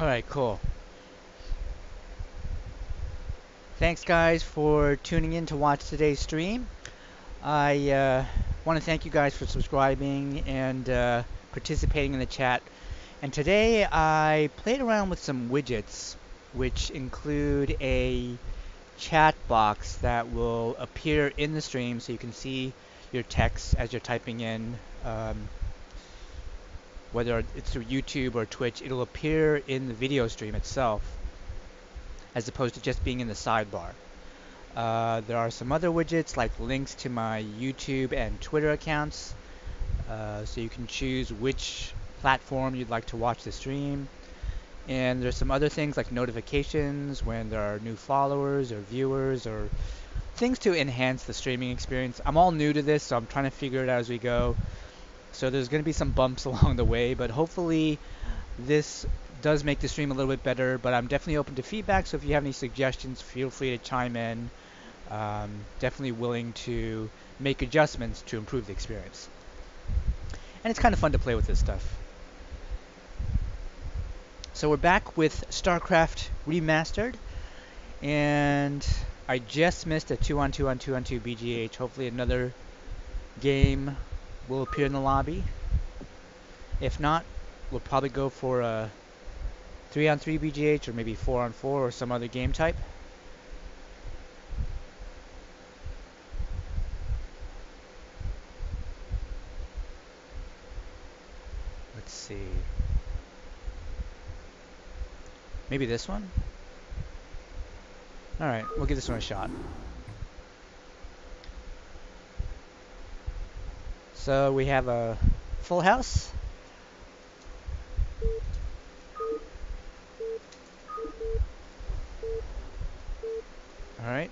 Alright, cool. Thanks guys for tuning in to watch today's stream. I want to thank you guys for subscribing and participating in the chat. And today I played around with some widgets which include a chat box that will appear in the stream so you can see your text as you're typing in. Whether it's through YouTube or Twitch, it'll appear in the video stream itself as opposed to just being in the sidebar. There are some other widgets like links to my YouTube and Twitter accounts, so you can choose which platform you'd like to watch the stream. And there's some other things like notifications when there are new followers or viewers or things to enhance the streaming experience. I'm all new to this, so I'm trying to figure it out as we go. So there's going to be some bumps along the way, but hopefully this does make the stream a little bit better. But I'm definitely open to feedback, so if you have any suggestions, feel free to chime in. Definitely willing to make adjustments to improve the experience. And it's kind of fun to play with this stuff. So we're back with Starcraft Remastered, and I just missed a 2-on-2-on-2-on-2 BGH. Hopefully another game will appear in the lobby. If not, we'll probably go for a 3-on-3 BGH or maybe 4-on-4 or some other game type. Let's see. Maybe this one? Alright, we'll give this one a shot. So we have a full house. Alright.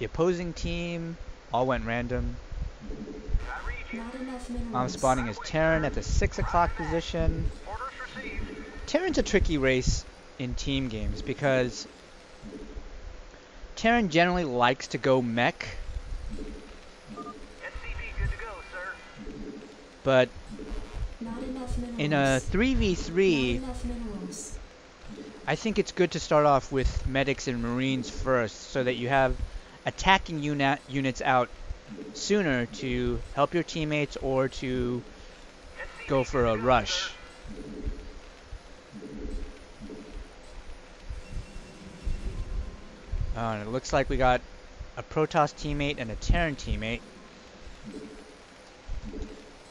The opposing team all went random. I'm spawning as Terran at the 6 o'clock position. Terran's a tricky race in team games because Terran generally likes to go mech. But in a 3v3, I think it's good to start off with medics and marines first so that you have attacking units out sooner to help your teammates or to go for a rush. And it looks like we got a Protoss teammate and a Terran teammate.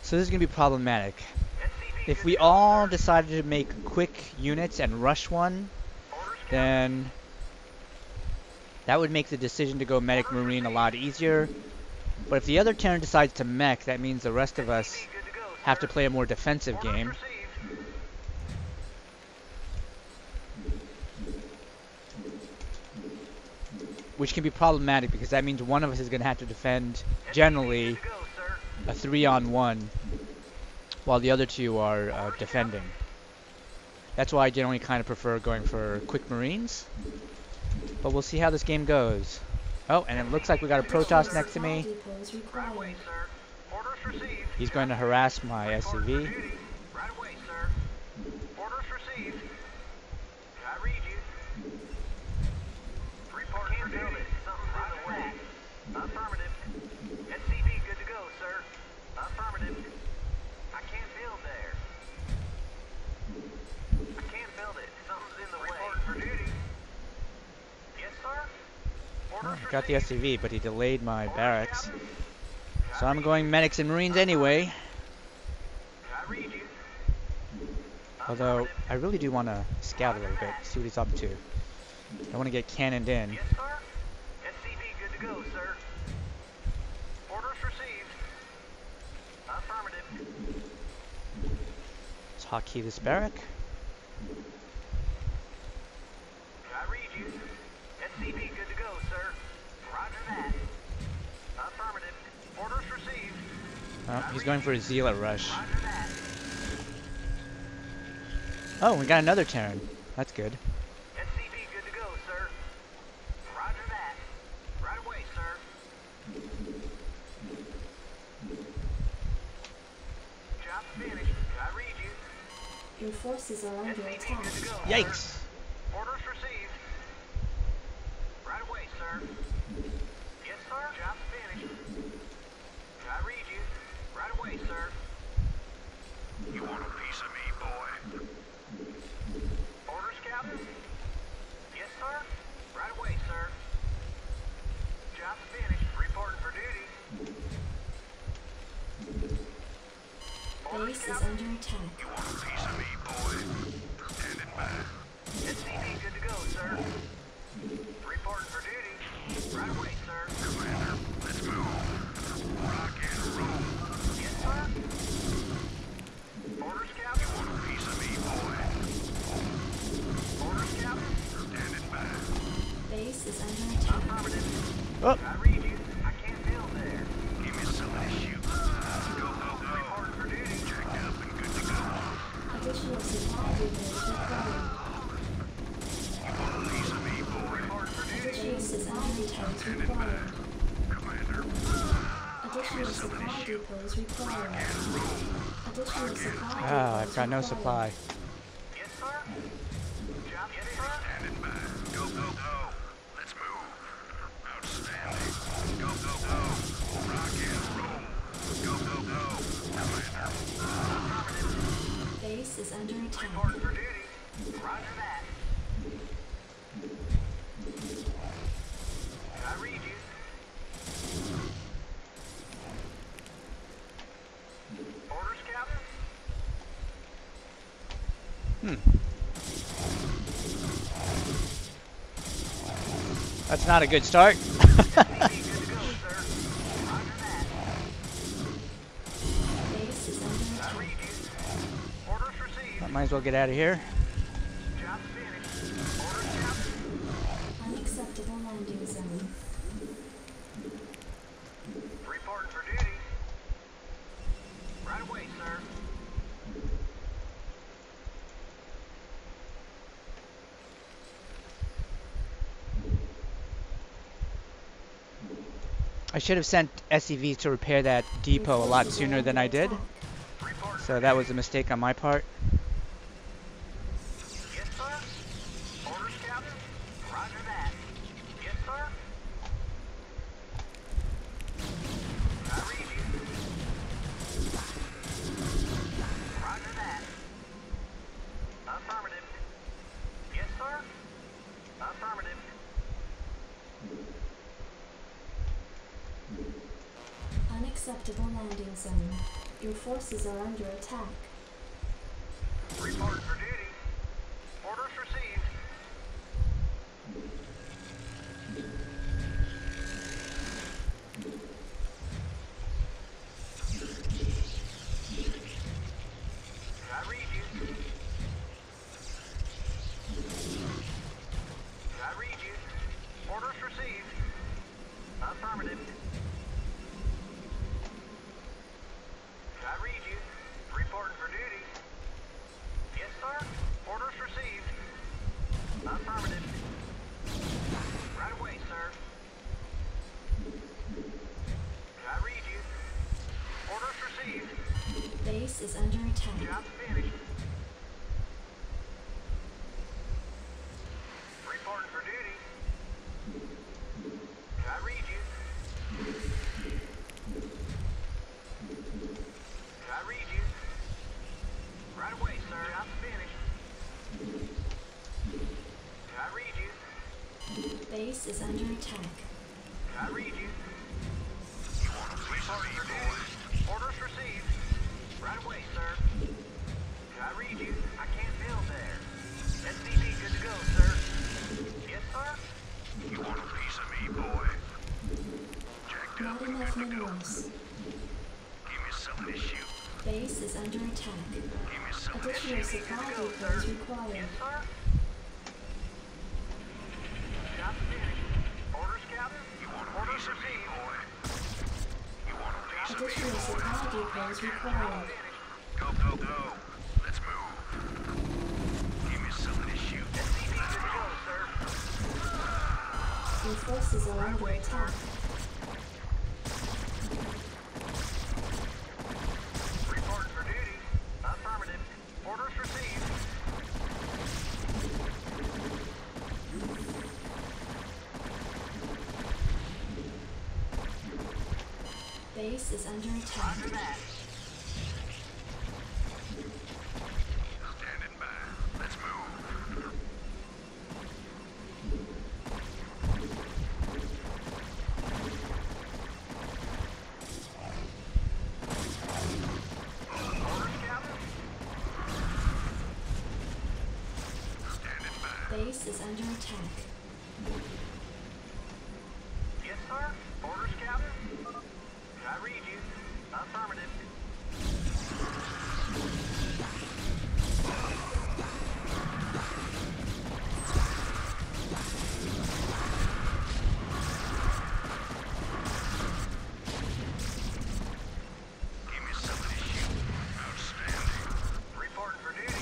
So this is going to be problematic. If we all decided to make quick units and rush one, then that would make the decision to go medic marine a lot easier. But if the other Terran decides to mech, that means the rest of us have to play a more defensive game. Which can be problematic because that means one of us is going to have to defend generally a 3-on-1 while the other two are defending. That's why I generally kind of prefer going for quick marines. But we'll see how this game goes. Oh, and it looks like we got a Protoss next to me. He's going to harass my SCV. Got the SCV, but he delayed my barracks. So I'm going medics and marines anyway. Although, I really do want to scout a little bit, see what he's up to. I want to get cannoned in. Let's hotkey this barrack. Oh, he's going for a Zealot rush. Oh, we got another Terran. That's good. Your forces are under attack. Yikes! Orders received. Right away, sir. Yes, sir. Job's finished. I read you. Right away, sir. You want a piece of me, boy? Orders, Captain? Yes, sir. Right away, sir. Job's finished. Reporting for duty. Base is under attack. You want a piece of me, boy? Stand it back. SCV good to go, sir. Reporting for duty. Right away, sir. Commander, let's move. Rock and roll. Yes, sir. Orders, Captain. You want a piece of me, boy? Orders, Captain. Stand it back. Base is under attack. Affirmative. Oh, I read you. I can't build there. Give me something to shoot. Go, go, go. Reporting for duty. Checked up and good to go. Additional supply depots required. You want a piece of me, boy? Reporting for duty. Additional supply depots Stand it required. back. Commander. Additional supply depots required. Additional supply ah, I've depots got no required. supply. Yes, sir. Job, yes, sir. Standing back. Go, go, go. Let's move. Outstanding. Go, go, go. Rock and roll. Go, go, go. Commander. Affirmative. Base is under attack. Reporting for duty. Roger that. I read you. Orders, Captain? That's not a good start. SCV good to go, sir. Roger that. Base is under I attack. read you. Orders received. I might as well get out of here. Job's finished. Orders, Captain. Unacceptable landing zone. Reporting for duty. Right away, sir. I should have sent SCVs to repair that depot a lot sooner than I did. Reporting So that was a mistake on my part. Yes, sir. Orders, Captain. Roger that. Yes, sir. I read you. Roger that. Affirmative. Yes, sir. Affirmative. Unacceptable landing zone. Your forces are under attack. Reporting for duty. Orders received. I read you. I read you. Orders received. Affirmative. I read you. Reporting for duty. Yes, sir. Orders received. Affirmative. Right away, sir. I read you. Orders received. Base is under attack. Job's finished. Reporting for duty. I read you. I read you. Right away, sir. Job's finished. I read you. Base is under attack. I read you. You want a piece of me, boy? Orders received. Right away, sir. I read you. I can't build there. SCV good to go, sir. Yes, sir. You want a piece of me, boy? Jacked Not up and enough good to go. minerals. Give me something to shoot. Base is under attack. Give me something to Additional shoot. supply Good to go, depots sir. required. Yes, sir. Job's finished. Orders, Captain? You want a piece of me, boy? You want a piece of me, Additional boy? supply depots required. Go, go, go. Let's move. Give me something to shoot. SCV good to go, sir. Your forces are under attack. Reporting for duty. Affirmative. Orders received. base is under attack. Roger that. Standing by. Let's move. Orders, Captain? Standing by. Base is under attack. Yes, sir. Orders, Captain? Should I read you? Affirmative. Give me something to shoot. Outstanding. Reporting for duty.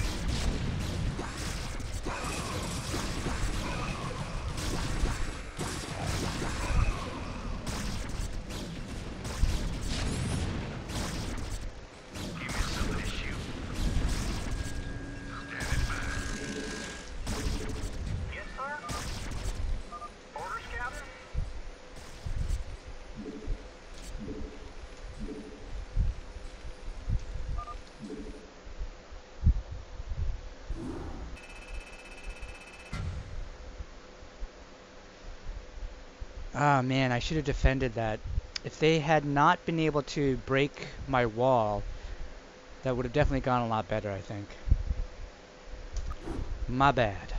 Give me something to shoot. Standing by. Yes, sir. Orders, Captain? Ah man, I should have defended that. If they had not been able to break my wall, that would have definitely gone a lot better, I think. My bad.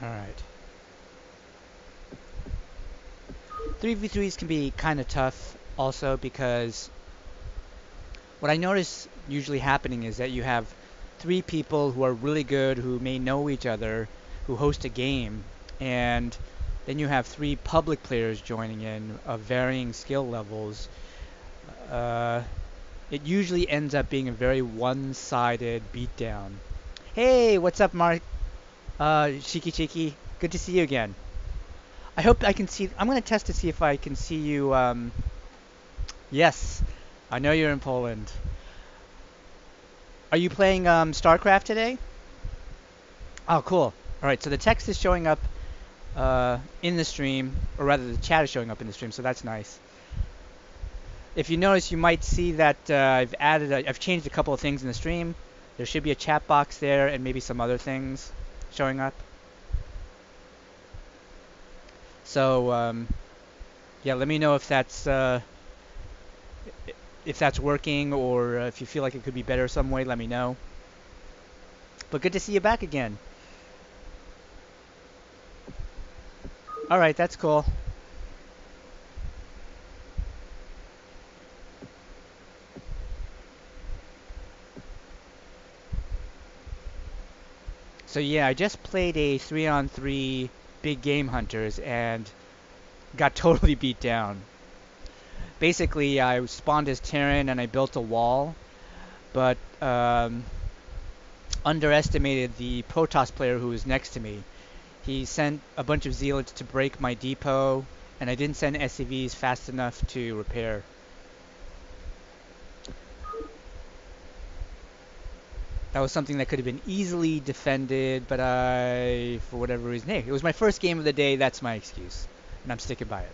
Alright. 3v3s can be kind of tough also because what I notice usually happening is that you have 3 people who are really good, who may know each other, who host a game, and then you have 3 public players joining in of varying skill levels. It usually ends up being a very one-sided beatdown. Hey, what's up, Mark? Shiki Chiki, good to see you again. I hope I can see. I'm gonna test to see if I can see you. Yes, I know you're in Poland. Are you playing Starcraft today? Oh, cool. All right, so the text is showing up in the stream, or rather, the chat is showing up in the stream, so that's nice. If you notice, you might see that I've changed a couple of things in the stream. There should be a chat box there, and maybe some other things showing up. So yeah, let me know if that's working, or if you feel like it could be better some way. Let me know. But good to see you back again. All right, that's cool. So yeah, I just played a 3-on-3 big game hunters and got totally beat down. Basically, I spawned as Terran and I built a wall, but underestimated the Protoss player who was next to me. He sent a bunch of zealots to break my depot, and I didn't send SCVs fast enough to repair. That was something that could have been easily defended, but for whatever reason, hey, it was my first game of the day, that's my excuse. And I'm sticking by it.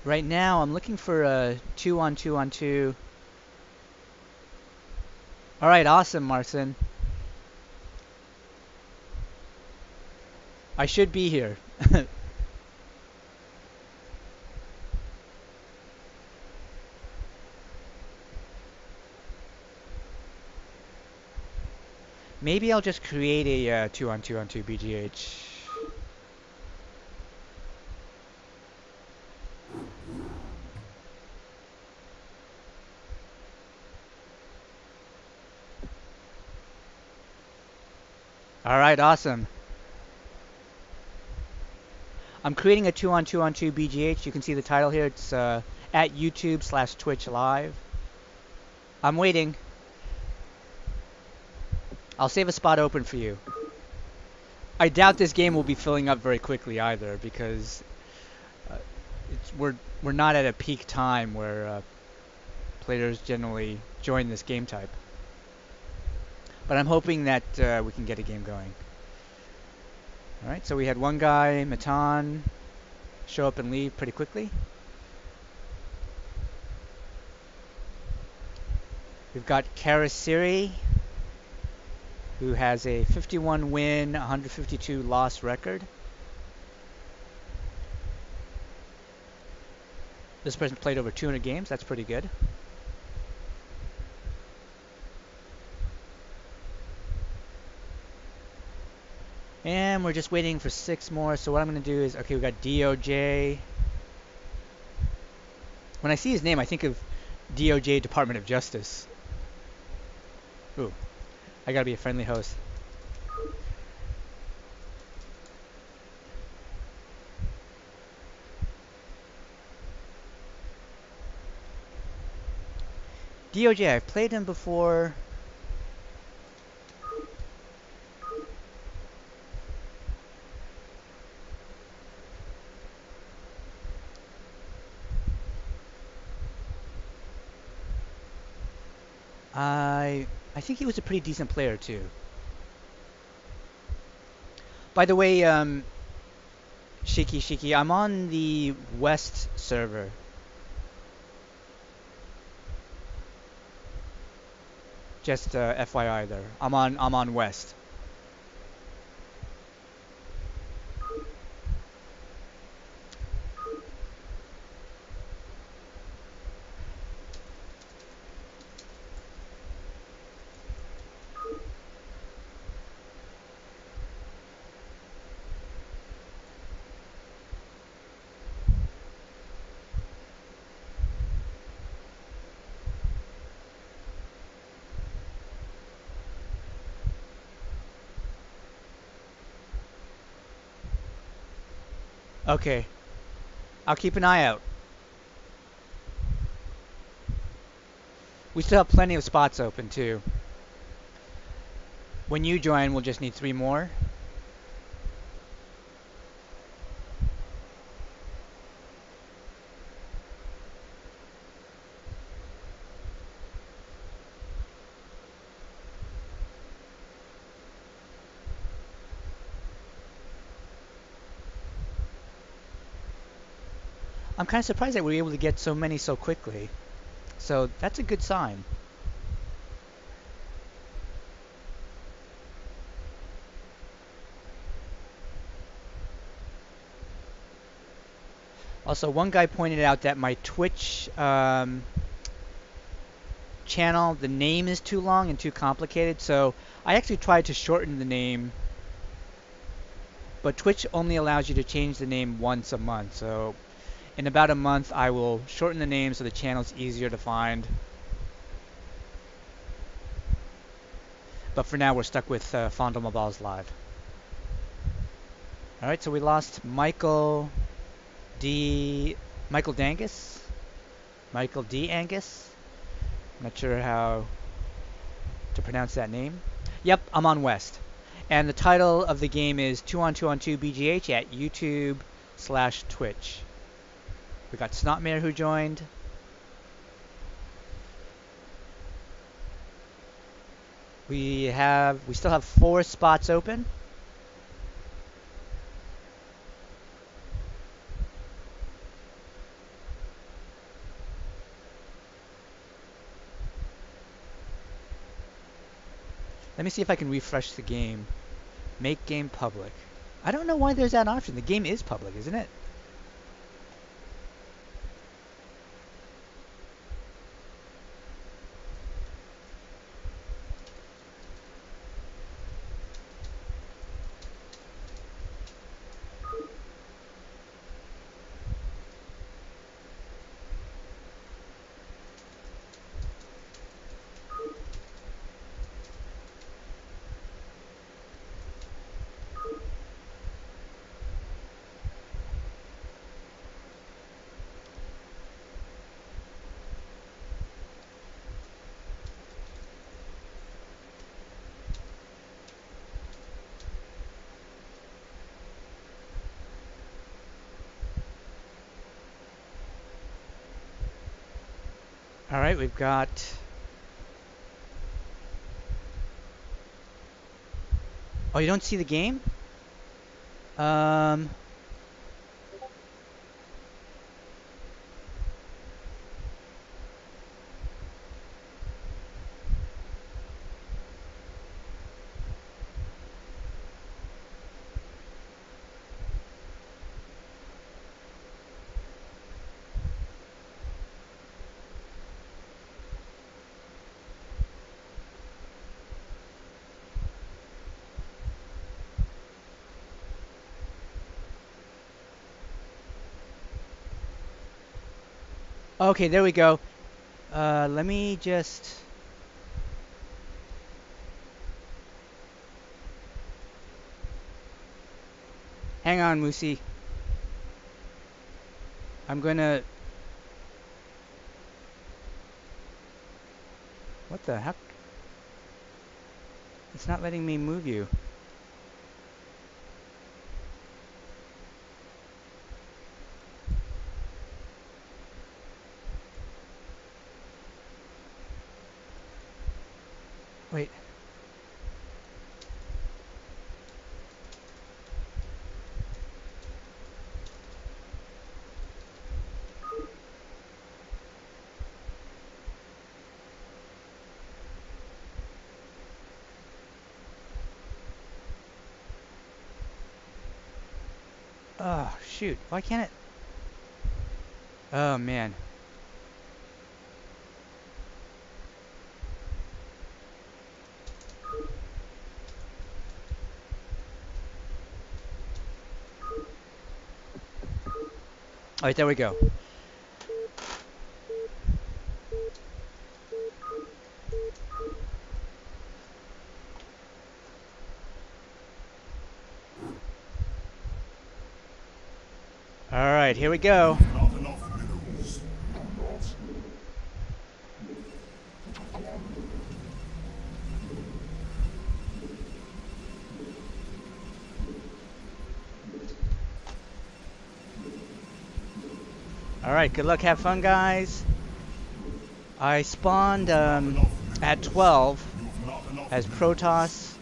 Right now, I'm looking for a 2-on-2-on-2. Alright, awesome, Marcin. I should be here. Maybe I'll just create a 2-on-2-on-2 BGH. Alright, awesome. I'm creating a 2-on-2-on-2 BGH. You can see the title here. It's at YouTube/Twitch Live. I'm waiting. I'll save a spot open for you. I doubt this game will be filling up very quickly either, because we're not at a peak time where players generally join this game type. But I'm hoping that we can get a game going. All right, so we had one guy, Matan, show up and leave pretty quickly. We've got Karasiri, who has a 51 win, 152 loss record. This person played over 200 games. That's pretty good. And we're just waiting for 6 more. So what I'm going to do is, okay, we got DOJ. When I see his name, I think of DOJ, Department of Justice. Ooh, I got to be a friendly host. DOJ, I've played him before. I think he was a pretty decent player too. By the way, Shiki, I'm on the West server. Just FYI there. I'm on West. Okay. I'll keep an eye out. We still have plenty of spots open too. When you join, we'll just need 3 more. I'm kind of surprised that we were able to get so many so quickly. So that's a good sign. Also, one guy pointed out that my Twitch channel, the name is too long and too complicated. So I actually tried to shorten the name, but Twitch only allows you to change the name once a month. So in about a month, I will shorten the name so the channel's easier to find. But for now, we're stuck with Fondle Mobiles Live. All right, so we lost Michael Dangus? Michael D. Angus? I'm not sure how to pronounce that name. Yep, I'm on West. And the title of the game is 2-on-2-on-2 BGH at YouTube/Twitch. We got Snotmare who joined. We still have 4 spots open. Let me see if I can refresh the game. Make game public. I don't know why there's that option. The game is public, isn't it? Alright, we've got... Oh, you don't see the game? Um... Okay, there we go. Let me just... Hang on, Moosey. I'm gonna... What the heck? It's not letting me move you. Wait. Oh, shoot. Why can't it... Oh, man. Alright, there we go. Alright, here we go. Not enough minerals. Alright, good luck, have fun, guys. I spawned at 12 Not enough as Protoss.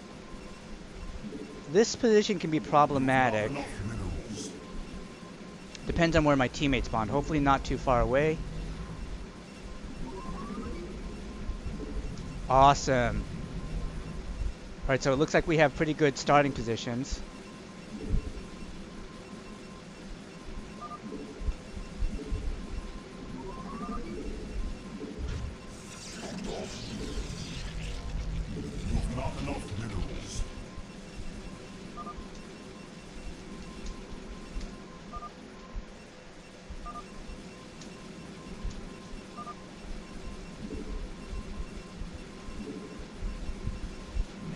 This position can be problematic. minerals. Depends on where my teammates spawned. Hopefully not too far away. Awesome. Alright, so it looks like we have pretty good starting positions. Not enough minerals.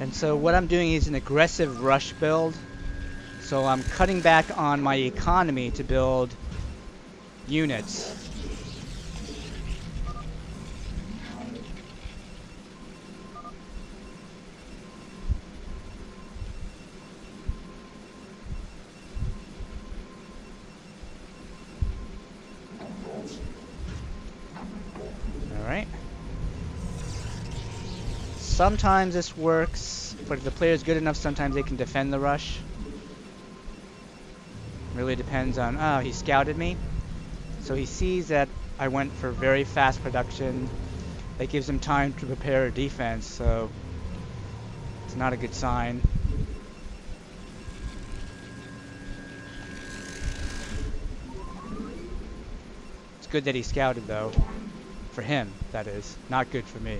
And so what I'm doing is an aggressive rush build. So I'm cutting back on my economy to build units. Alright. Sometimes this works, but if the player's good enough, sometimes they can defend the rush. Really depends on... Oh, he scouted me. So he sees that I went for very fast production. That gives him time to prepare a defense, so... It's not a good sign. It's good that he scouted, though. For him, that is. Not good for me.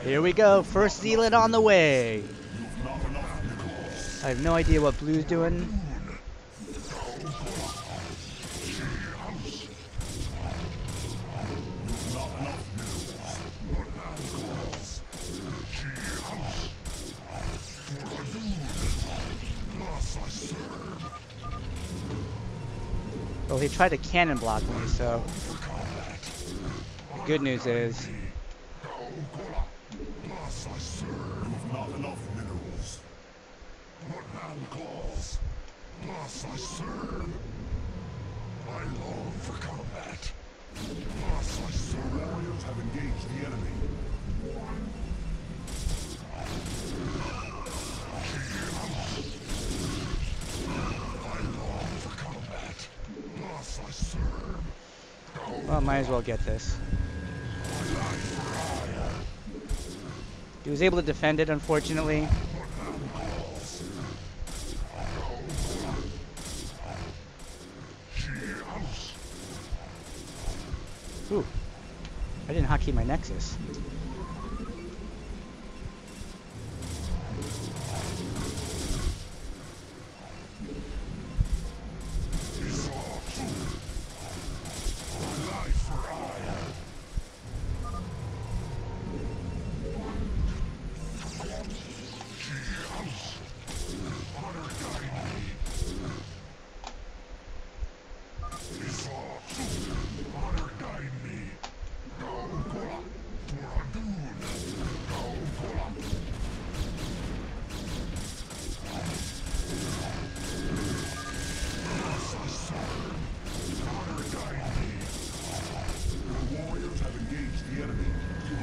Here we go, first zealot on the way. I have no idea what blue's doing. Well, he tried to cannon block me, so the good news is Plus I serve not enough minerals. Bloodhound claws. Plus I serve. I long for combat. Plus I serve. Warriors have engaged the enemy. I long for combat. Plus I serve. well, might as well get this. He was able to defend it, unfortunately. Ooh, I didn't hotkey my Nexus.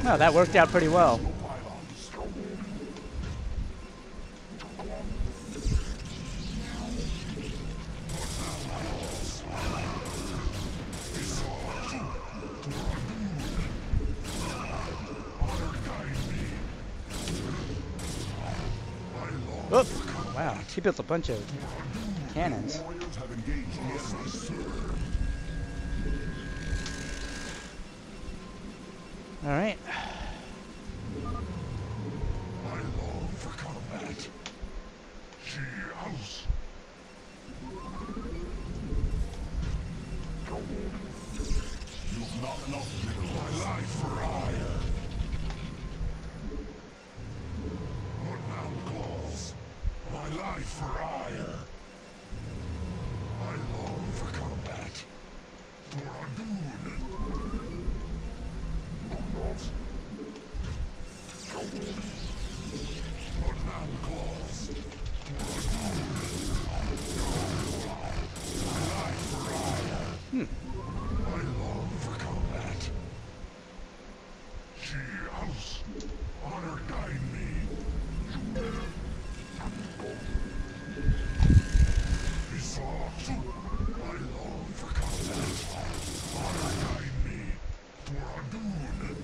Well, that worked out pretty well. Oh, wow, he built a bunch of cannons. All right. I long for combat. House. You've not enough minerals. My life for hire. Bloodhound claws. My life for hire. I long for combat. For Adun. Bloodhound claws. My life for hire. I long for combat. House. Honor guide me. I long for combat. Honor guide me. For Adun.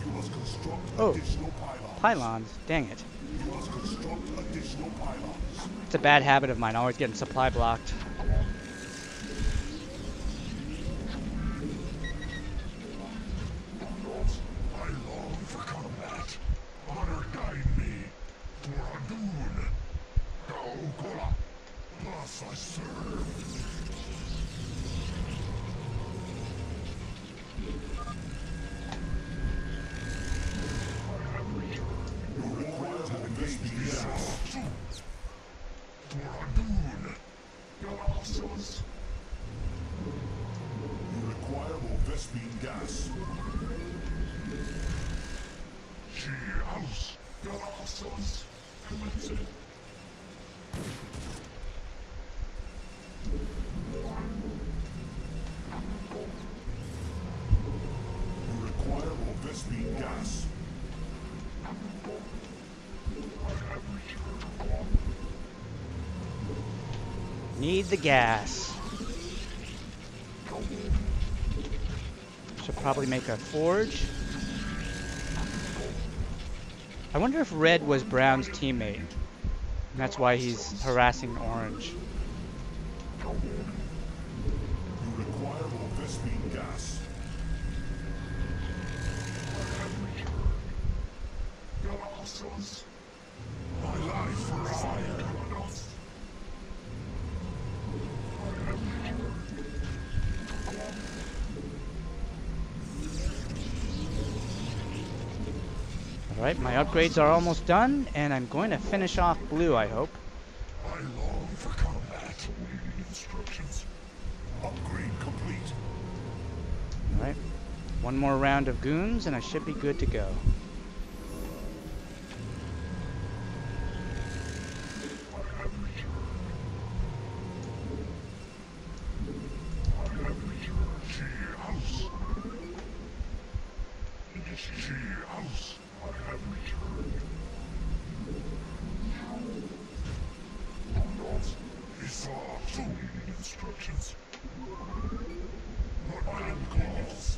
You must construct additional pylons. Pylons, dang it. You must construct additional pylons. It's a bad habit of mine, always getting supply blocked. I long for combat. Honor guide me. For Adun. Gaokola. Plus I serve. Your warriors have engaged the enemy. For Adun. Your officers. You require more Vespine gas. House. Your officers. Commencing. You require more Vespine gas. Need the gas. Should probably make a forge. I wonder if Red was Brown's teammate. And that's why he's harassing Orange. You require more Vespine gas. Your officers. My life for hire. Alright, my upgrades are almost done, and I'm going to finish off blue, I hope. I long for combat. One more round of goons and I should be good to go. Instructions. What man calls?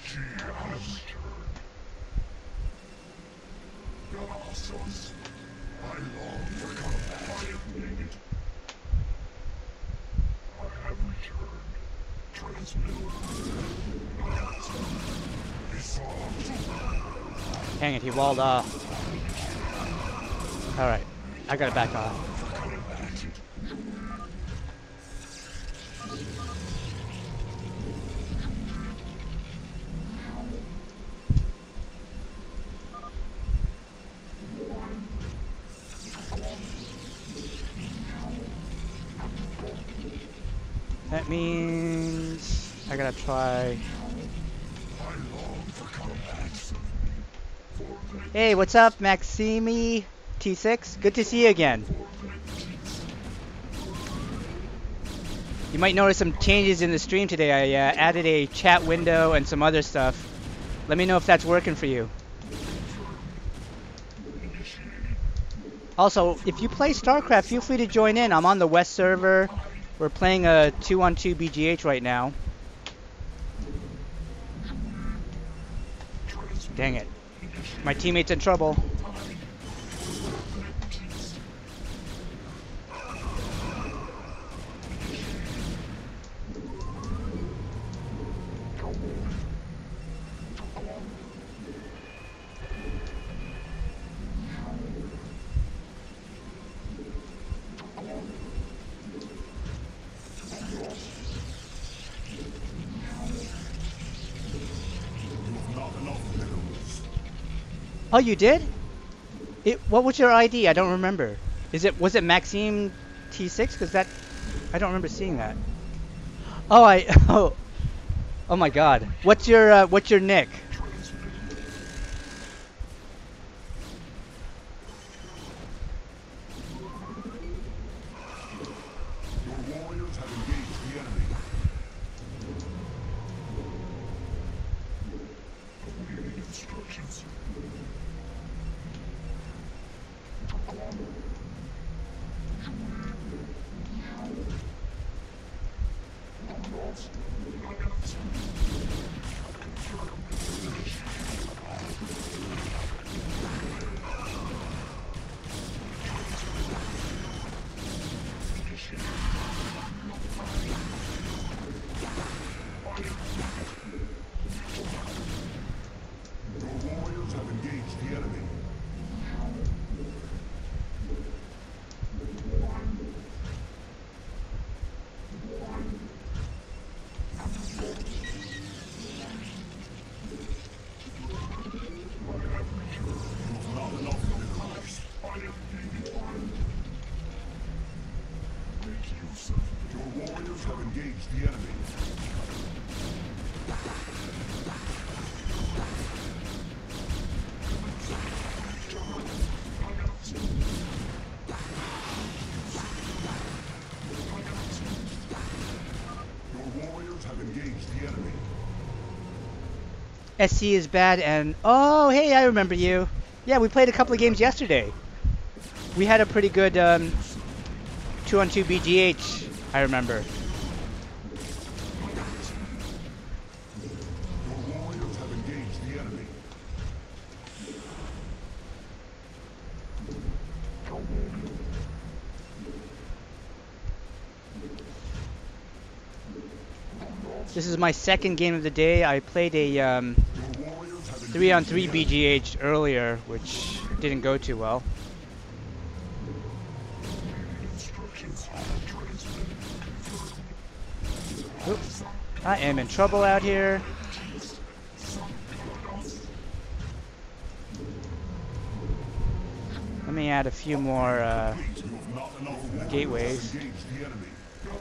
She has returned. Pegasus, I long for combat. I have needed. I have returned. Transmitted. He saw two. Dang it, he walled off. Alright, I gotta back off. That means I gotta try. Hey, what's up, Maximi T6? Good to see you again. You might notice some changes in the stream today. I added a chat window and some other stuff. Let me know if that's working for you. Also, if you play Starcraft, feel free to join in. I'm on the West server. We're playing a 2-on-2 BGH right now. Dang it. My teammate's in trouble. Oh, you did? What was your ID? I don't remember. Was it Maxime T6? Because I don't remember seeing that. Oh, oh my God. What's your nick? SC is bad and... Oh, hey, I remember you. Yeah, we played a couple of games yesterday. We had a pretty good 2-on-2 BGH, I remember. This is my second game of the day. I played a 3-on-3 BGH earlier, which didn't go too well. Oops. I am in trouble out here. Let me add a few more You have not enough minerals. gateways. Engage the enemy. Your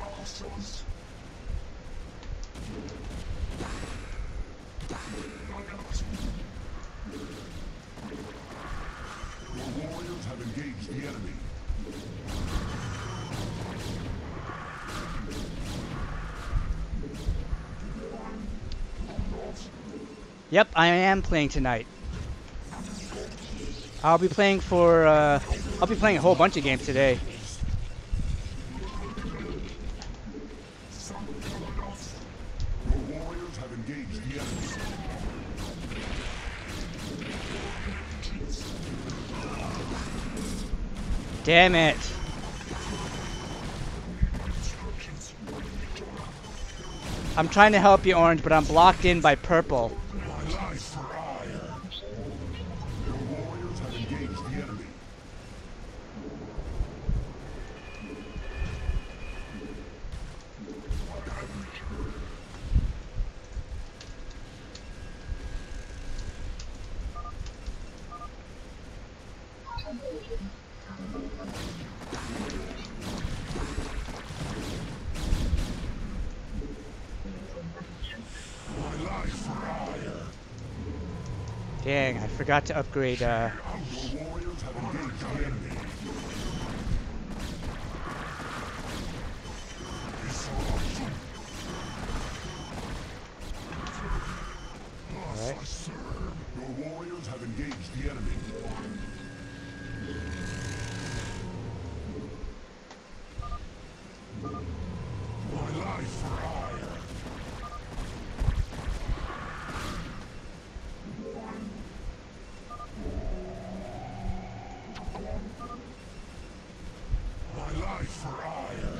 warriors have engaged the enemy. Yep, I am playing tonight. I'll be playing a whole bunch of games today. Your warriors have engaged the enemy. Damn it. I'm trying to help you, Orange, but I'm blocked in by purple. My life for ire. Your warriors have engaged the enemy. My life for ire. Dang, I forgot to upgrade. Your warriors have engaged the enemy. Alright. Your warriors have engaged the enemy. My life for ire. My life for ire.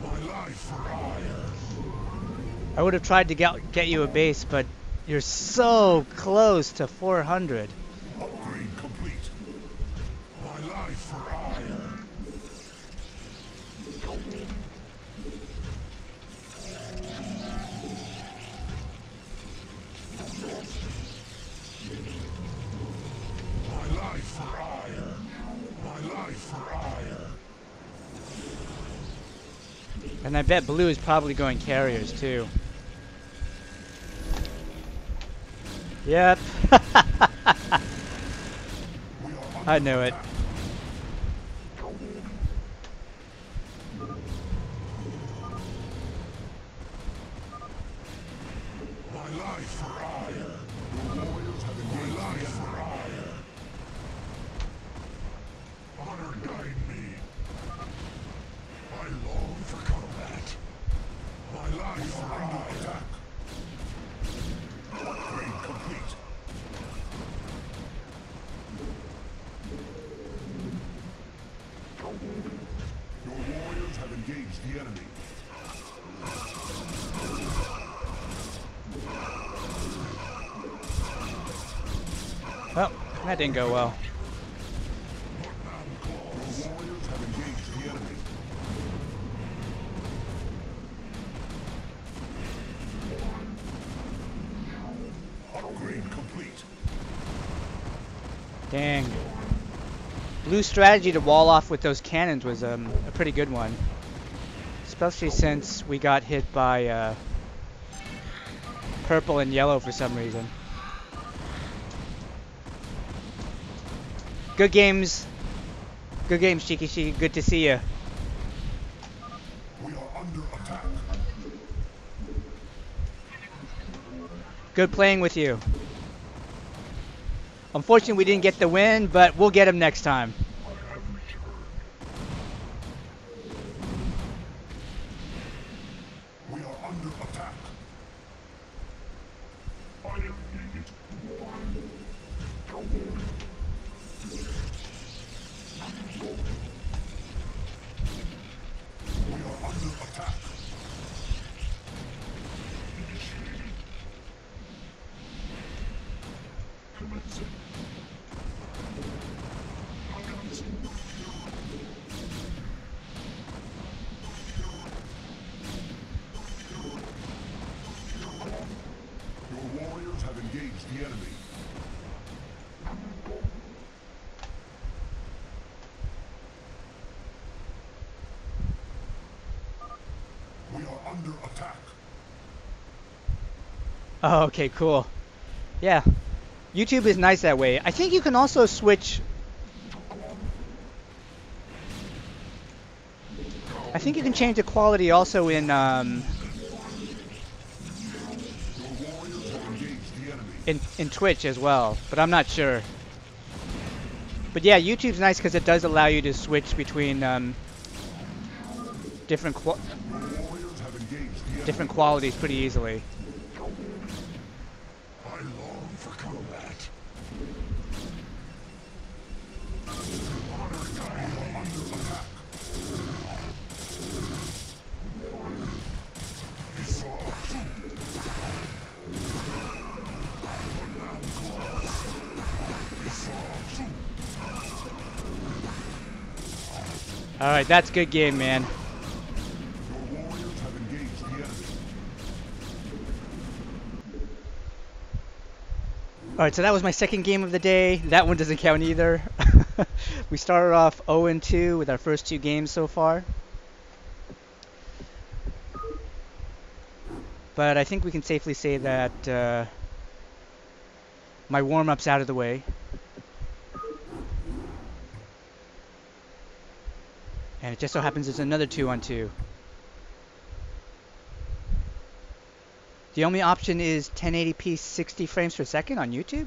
My life for ire. I would have tried to get you a base, but you're so close to 400. Upgrade complete. My life for ire. My life for ire. My life for ire. And I bet blue is probably going carriers too. Yep. I knew it. My life for ire. Your warriors have engaged my life for ire. Honor guide me. I long for combat. My life for ire. Attack. Upgrade complete. Your warriors have engaged the enemy. Well, that didn't go well. Your warriors have engaged the enemy. Upgrade complete. Dang. Blue strategy to wall off with those cannons was a pretty good one. Especially since we got hit by purple and yellow for some reason. Good games. Good games, Shikishi. Good to see you. We are under attack. Good playing with you. Unfortunately, we didn't get the win, but we'll get him next time. We are under attack. I am needed. We are under attack. Commencing. under attack. Oh, okay, cool. Yeah, YouTube is nice that way. I think you can also switch. I think you can change the quality also in in Twitch as well, but I'm not sure. But yeah, YouTube's nice because it does allow you to switch between different different qualities pretty easily. I long for combat. All right, that's a good game, man. Your warriors have engaged the enemy. All right, so that was my second game of the day. That one doesn't count either. We started off 0-2 with our first two games so far. But I think we can safely say that my warm-up's out of the way. And it just so happens there's another 2-on-2. The only option is 1080p 60 frames per second on YouTube?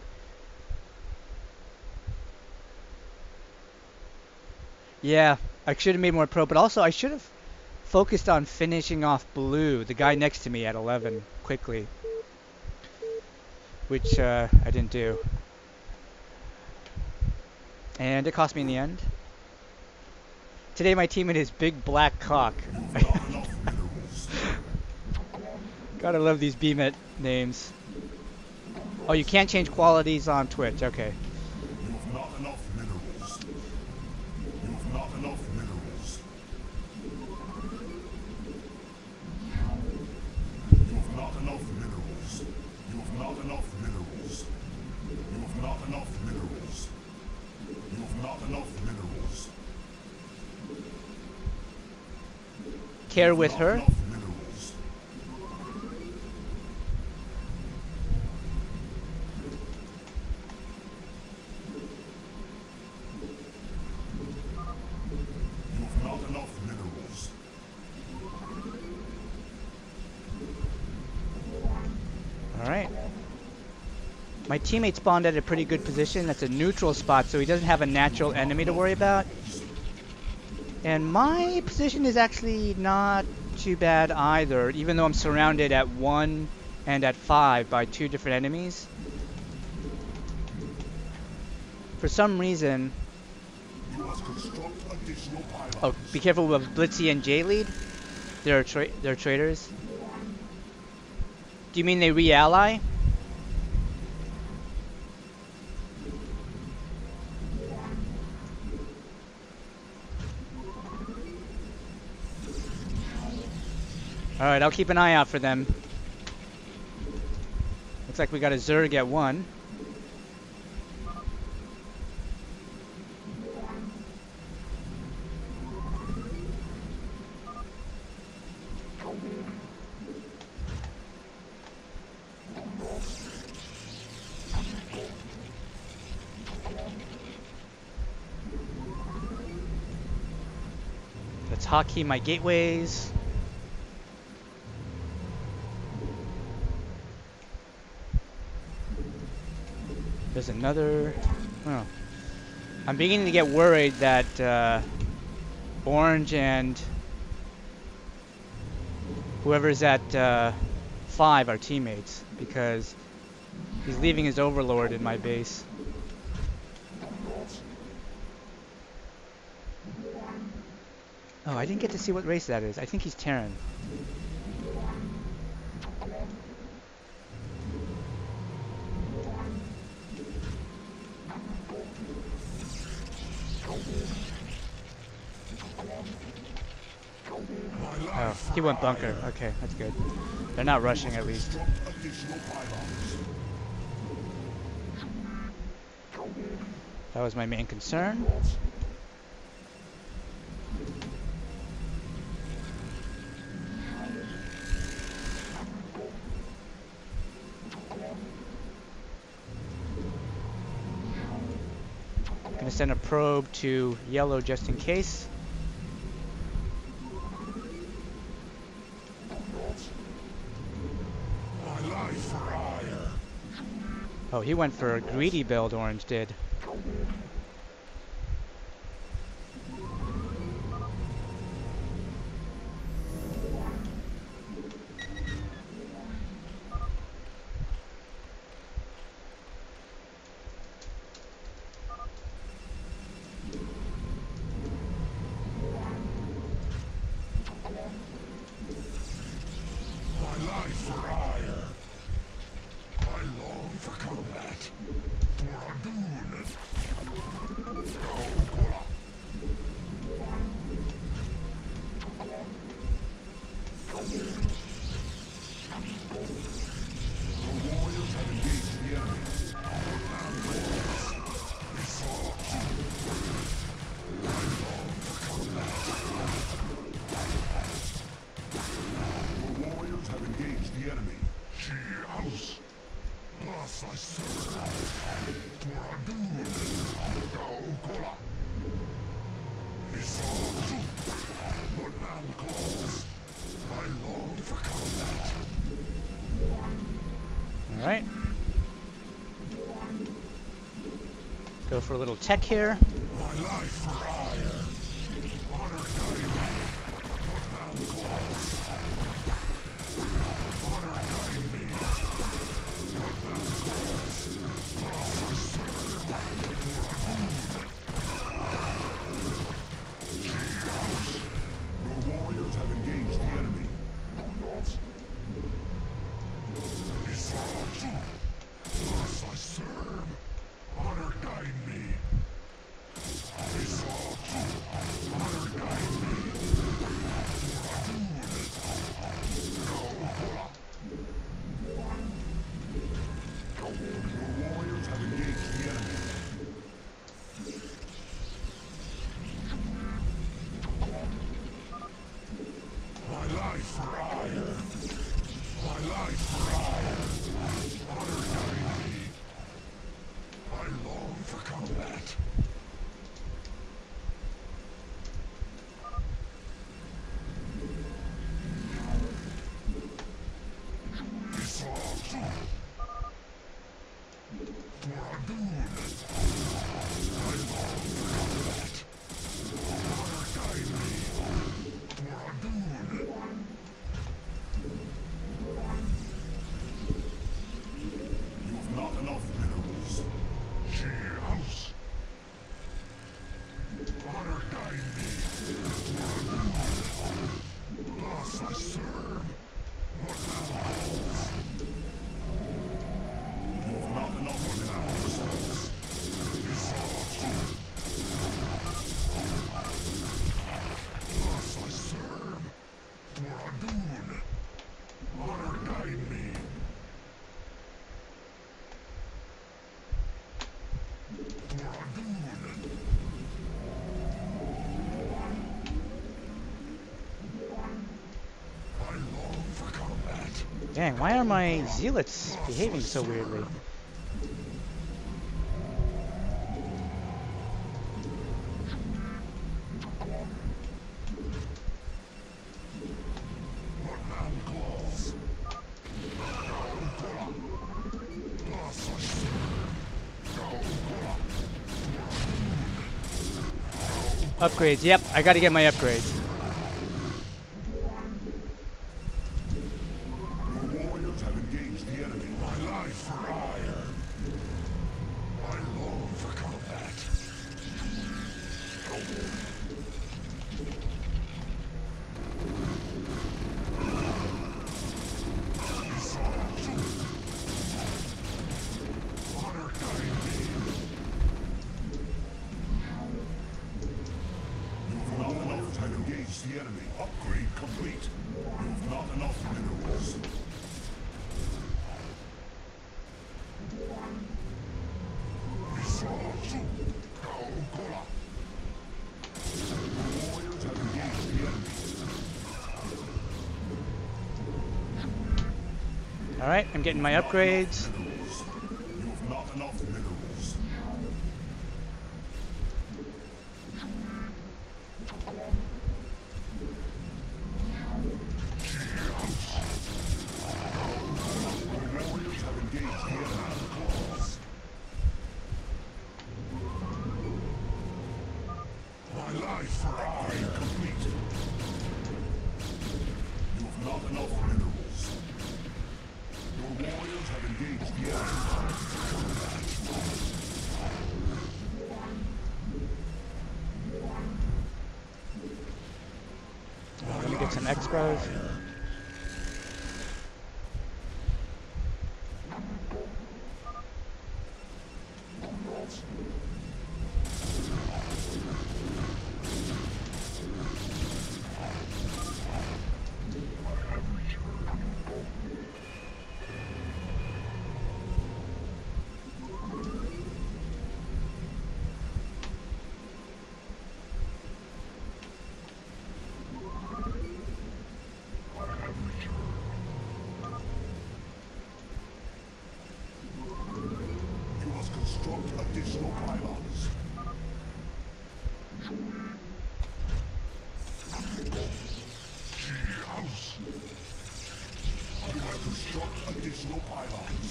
Yeah, I should have made more pro, but also I should have focused on finishing off Blue, the guy next to me at 11, quickly. Which I didn't do. And it cost me in the end. Today my teammate is Big Black Cock. Gotta love these Bnet names. Oh, you can't change qualities on Twitch. Okay. You have not enough minerals. You have not enough minerals. You have not enough minerals. You have not enough minerals. You have not enough minerals. You have not enough minerals. Care with her. Enough minerals. You have not enough minerals. Alright. My teammate spawned at a pretty good position. That's a neutral spot, so he doesn't have a natural enemy to worry about. And my position is actually not too bad either, even though I'm surrounded at 1 and at 5 by 2 different enemies. For some reason... You must construct additional pylons. Oh, be careful with Blitzy and J-Lead. They're traitors. Do you mean they re-ally? Alright, I'll keep an eye out for them. Looks like we got a Zerg at 1. Let's hotkey my gateways. There's another... Oh. I'm beginning to get worried that Orange and whoever's at 5 are teammates, because he's leaving his Overlord in my base. Oh, I didn't get to see what race that is. I think he's Terran. Oh, he went bunker. Okay, that's good. They're not rushing at least. Additional pylons. That was my main concern. send a probe to yellow just in case. My life for hire. Oh, he went for a greedy build, Orange did. My life for hire. I long for combat. For Adun. The warriors have engaged the enemy. We saw. I long for combat. The warriors have engaged the enemy. She house. Thus I serve. For Adun. Gaokola. We saw. But now calls. I long for combat. Alright. Go for a little tech here. My life for hire. Honor guide me. But now calls. Honor guide me. But now calls. Thus I serve. For Adun. She house. The warriors have engaged the enemy. We saw. Thus I serve. Honor guide me. We saw. Honor guide me. For Adun. Gaokola. The warriors have engaged the enemy. My life for hire. My life for hire. Honor guide me. I long for combat. We saw. For Adun. I long for combat. Honor guide me. For Adun. You've not enough minerals. She house. Honor guide me. For Adun. Thus I serve. What now calls? You've not enough minerals. We saw. Thus I serve. For Adun. Honor guide me. For Adun. I long for combat. Dang, why are my zealots behaving so weirdly? What now calls? Gaokola. Thus I serve. Gaokola. Upgrades, yep, I gotta get my upgrades. The warriors have engaged the enemy. My life for hire. I long for combat. We saw. Honor guide me. You've not enough to engage the enemy. Upgrade complete. You've not enough minerals. We saw. Gaokola. The warriors have engaged the enemy. Alright, I'm getting my upgrades. Minerals. You've not enough minerals. Warriors have engaged the enemy claws. My life for upgrade complete. You have not enough minerals. Your warriors have engaged the enemy. Let me get some expos. You must construct additional pylons. House. You must construct additional pylons.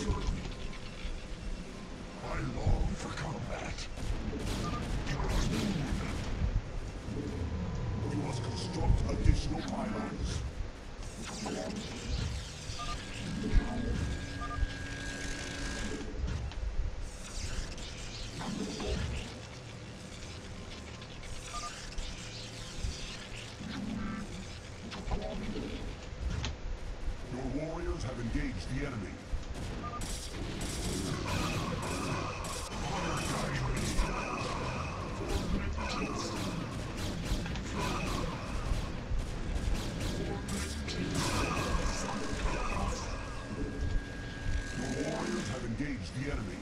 I long for combat. You must construct additional pylons. Your warriors have engaged the enemy. Your warriors have engaged the enemy.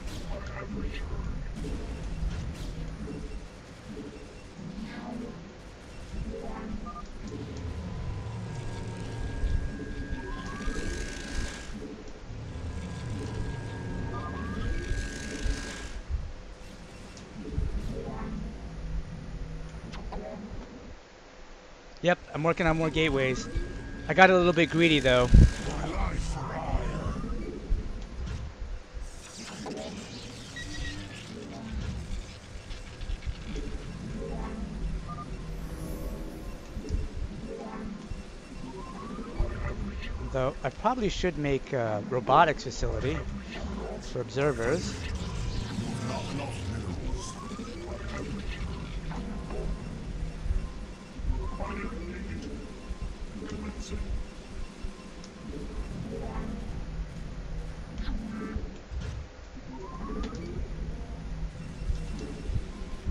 Yep, I'm working on more gateways. I got a little bit greedy though. My life for hire. Though I probably should make a robotics facility for observers. Not enough minerals.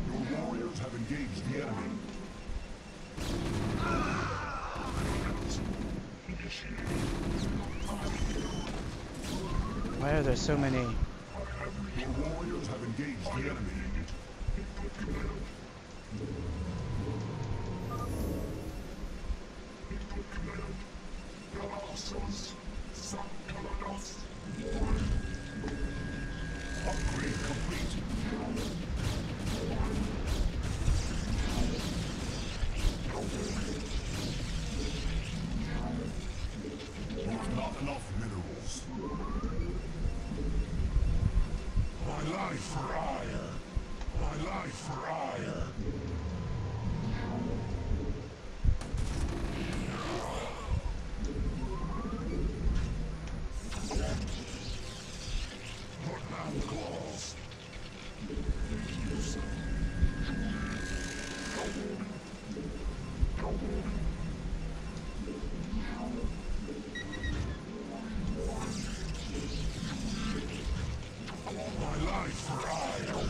Your warriors have engaged the enemy. Why are there so many? Your warriors have engaged the enemy. Upgrade complete. You have not enough minerals. My life for ire. My life for ire. Bloodbound claws. My life for ire.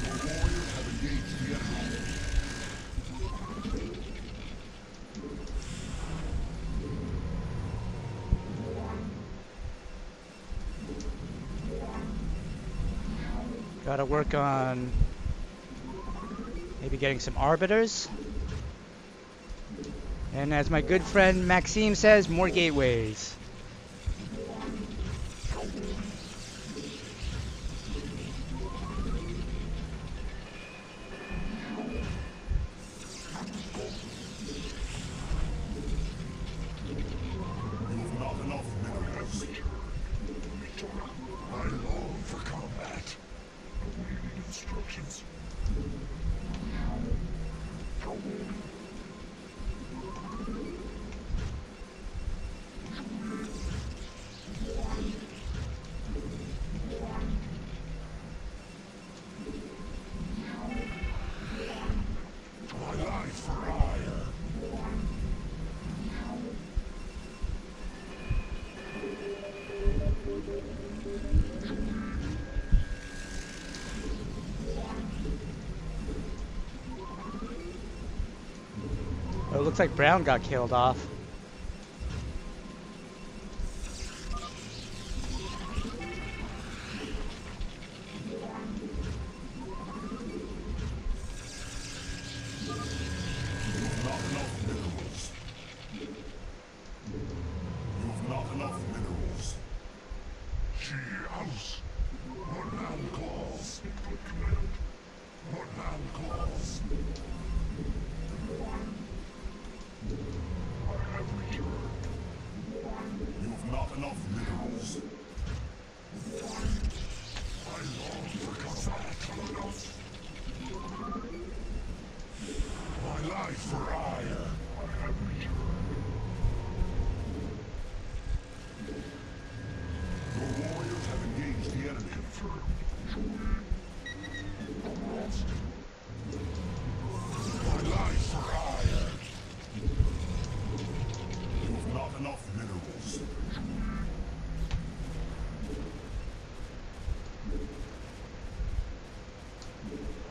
Your warriors have engaged the enemy. Gotta work on maybe getting some arbiters. And as my good friend Maxime says, more gateways. instructions. My life for hire. Oh, it looks like Brown got killed off. Not enough minerals. You've not enough minerals. She house. What man calls? What man calls? I have returned. You've not enough minerals. I long for combat. My life for hire. I have returned. Your warriors have engaged the enemy. My life for hire. You've not enough minerals.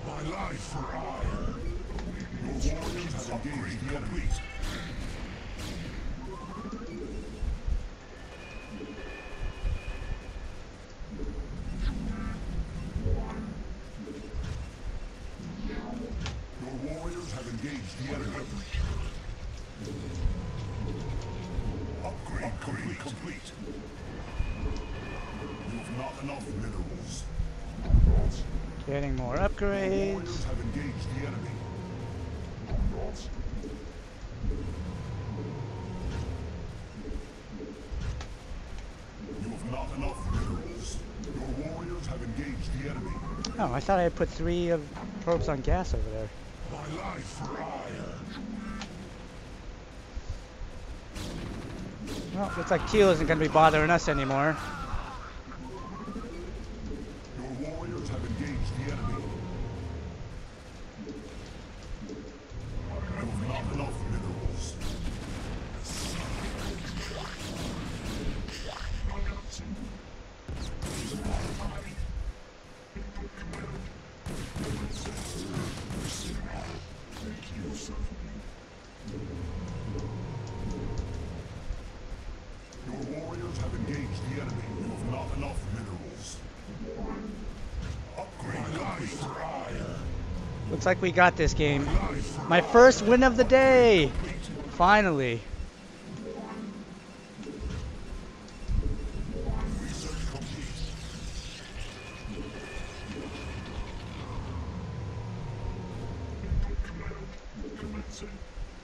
My life for hire. Your warriors have engaged the enemy. Your warriors have engaged the enemy. Upgrade complete. You've not enough minerals. Getting more Your upgrades. warriors have engaged the enemy. You have not enough minerals. Your warriors have engaged the enemy. Oh, I thought I had put 3 of probes on gas over there. My life for hire. Well, looks like Teal isn't going to be bothering us anymore. Your warriors have engaged the enemy. You have not enough minerals. Your warriors have engaged the enemy. You have not enough minerals. Upgrade my life for hire. Looks like we got this game. Life for My first win of the day! Finally. research complete.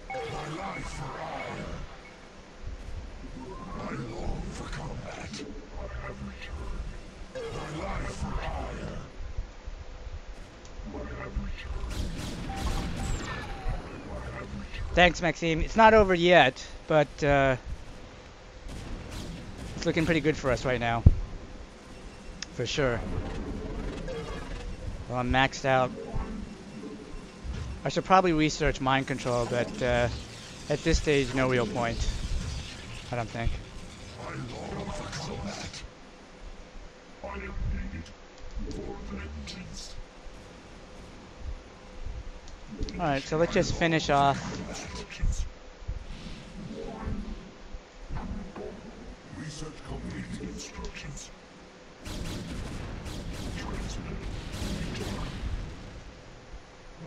My life for hire. I long for combat. I have returned. My life for hire. I have returned. Thanks, Maxime. It's not over yet, but it's looking pretty good for us right now. For sure. Well, I'm maxed out. I should probably research mind control, but at this stage, no real point. I don't think. I long for combat. I am needed for vengeance. Alright, so let's just finish off. Research complete. Instructions.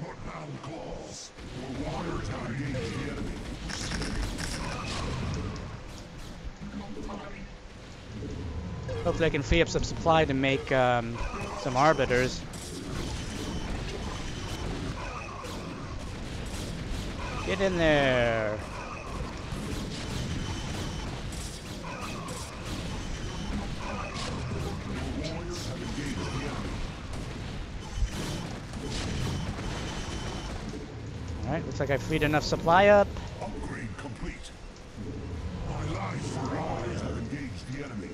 What now claws? Your warriors have engaged the enemy. Hopefully I can free up some supply to make some arbiters. Get in there. Warriors have engaged the enemy. Alright, looks like I freed enough supply up. Upgrade complete. My life rise have engaged the enemy.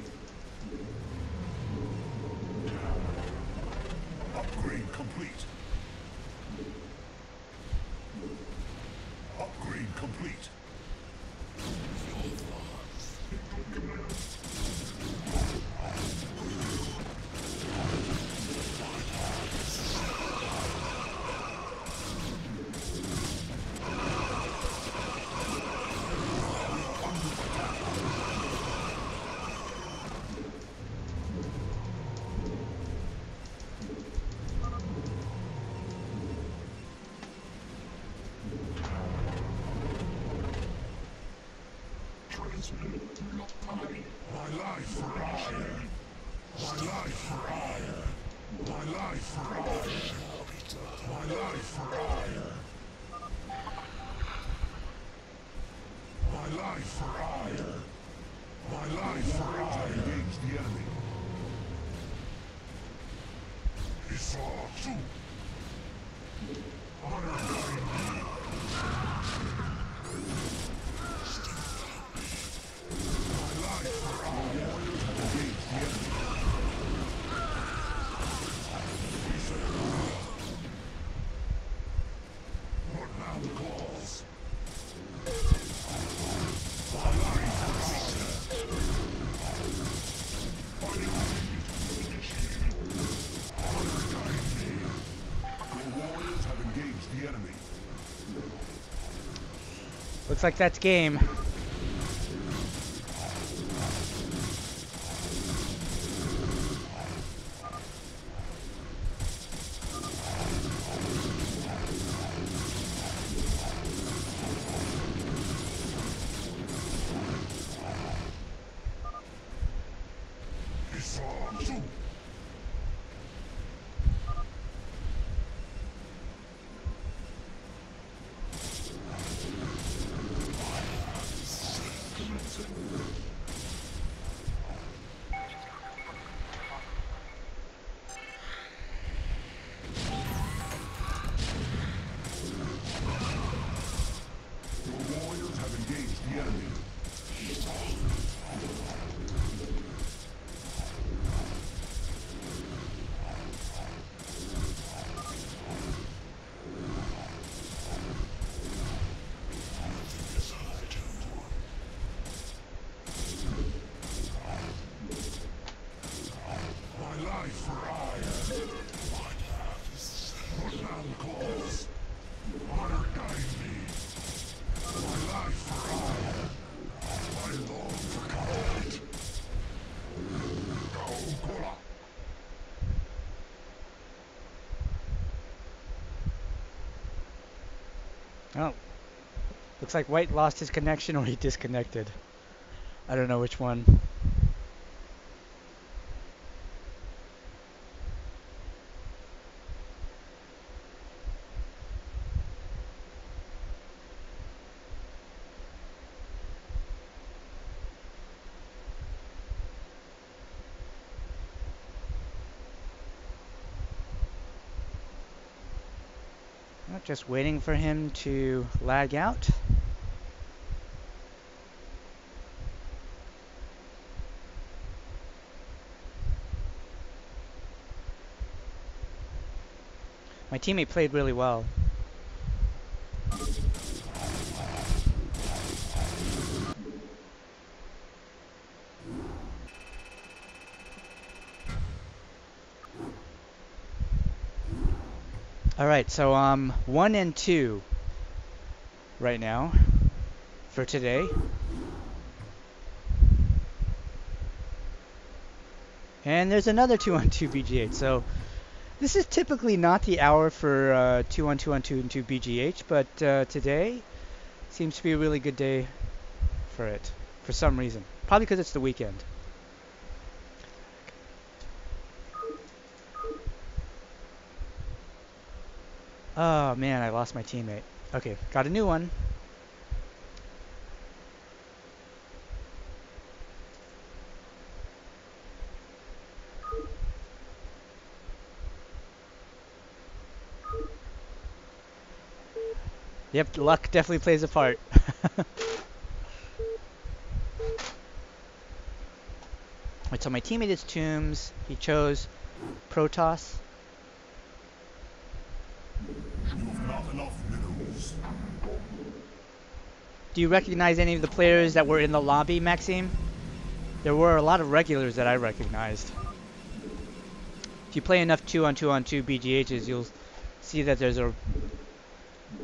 Upgrade complete. Upgrade complete. My life for hire. My life for hire. My life for hire. My life for hire. My life for hire. My life for hire. Engage the enemy. He saw too. Honor guide me. My life for hire. Engage the enemy. He said, what now the claws? My life for hire. Fighting initiated. Honor guide me. Your warriors have engaged the enemy. Looks like that's game. He saw too. Your warriors have engaged the enemy. My life for hire. What now the claws? Honor guide me. My life for hire. I long for combat. Go, Kola. Oh. Looks like White lost his connection or he disconnected. I don't know which one. Just waiting for him to lag out. My teammate played really well. Alright, so 1 and 2 right now for today. And there's another 2 on 2 BGH. So this is typically not the hour for 2 on 2 on 2 and 2 BGH, but today seems to be a really good day for it for some reason. Probably because it's the weekend. Oh man, I lost my teammate. Okay, got a new one. Yep, luck definitely plays a part. Right, so my teammate is Tombs. He chose Protoss. You've not enough minerals. Do you recognize any of the players that were in the lobby, Maxime? There were a lot of regulars that I recognized. If you play enough 2-on-2-on-2 BGHs, you'll see that there's a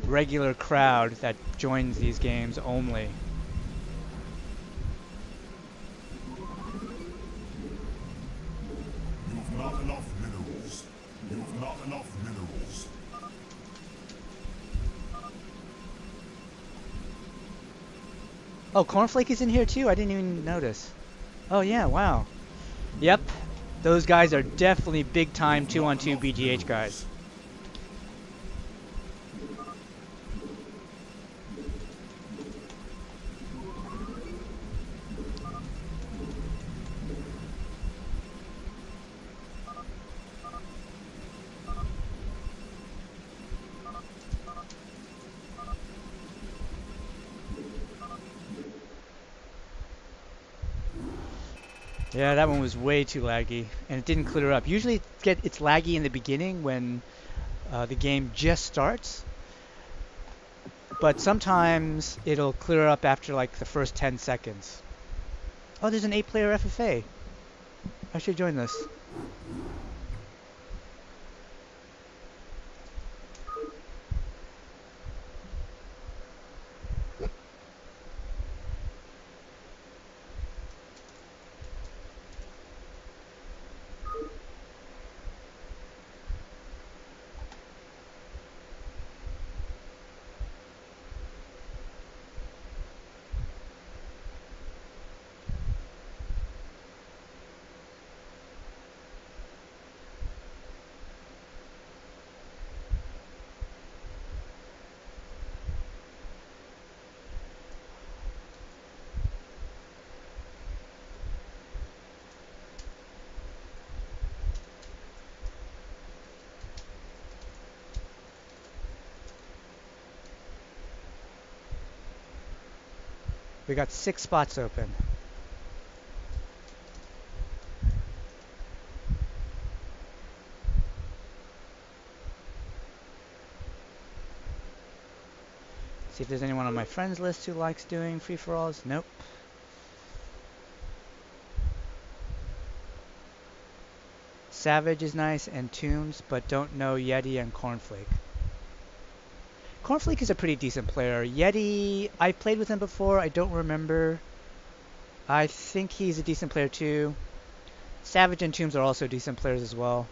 regular crowd that joins these games only. You've not enough minerals. You've not enough minerals. Oh, Cornflake is in here too? I didn't even notice. Oh yeah, wow. Yep, those guys are definitely big time 2-on-2 BGH guys. Yeah, that one was way too laggy, and it didn't clear up. Usually it's laggy in the beginning when the game just starts, but sometimes it'll clear up after like the first 10 seconds. Oh, there's an 8-player FFA. I should join this. We got 6 spots open. See if there's anyone on my friends list who likes doing free-for-alls. Nope. Savage is nice and Tombs, but don't know Yeti and Cornflake. Cornflake is a pretty decent player. Yeti, I played with him before. I don't remember. I think he's a decent player too. Savage and Tombs are also decent players as well.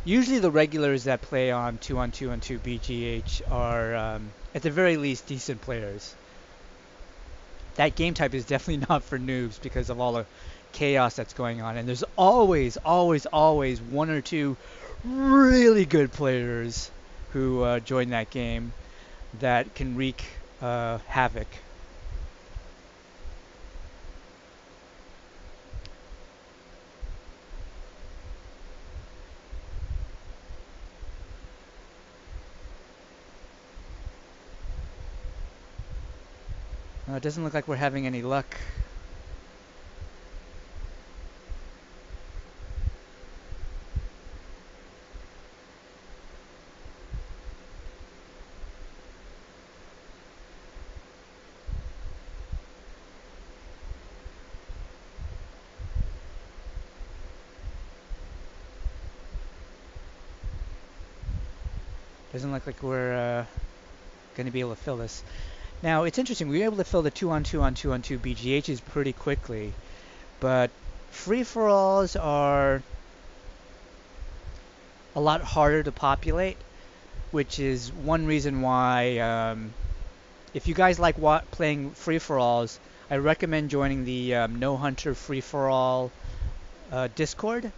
Usually the regulars that play on 2-on-2-on-2 BGH are, at the very least, decent players. That game type is definitely not for noobs because of all the chaos that's going on. And there's always, always, always one or two really good players who join that game that can wreak havoc. It doesn't look like we're having any luck. Doesn't look like we're going to be able to fill this. Now, it's interesting. We were able to fill the 2-on-2-on-2-on-2 BGHs pretty quickly, but free-for-alls are a lot harder to populate, which is one reason why, if you guys like playing free-for-alls, I recommend joining the No Hunter free-for-all Discord.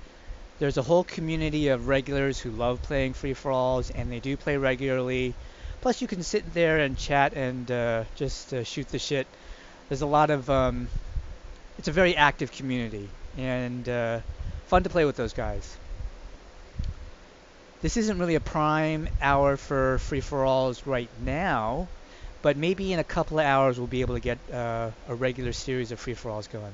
There's a whole community of regulars who love playing free-for-alls, and they do play regularly. Plus, you can sit there and chat and just shoot the shit. There's a lot of... it's a very active community, and fun to play with those guys. This isn't really a prime hour for free-for-alls right now, but maybe in a couple of hours we'll be able to get a regular series of free-for-alls going.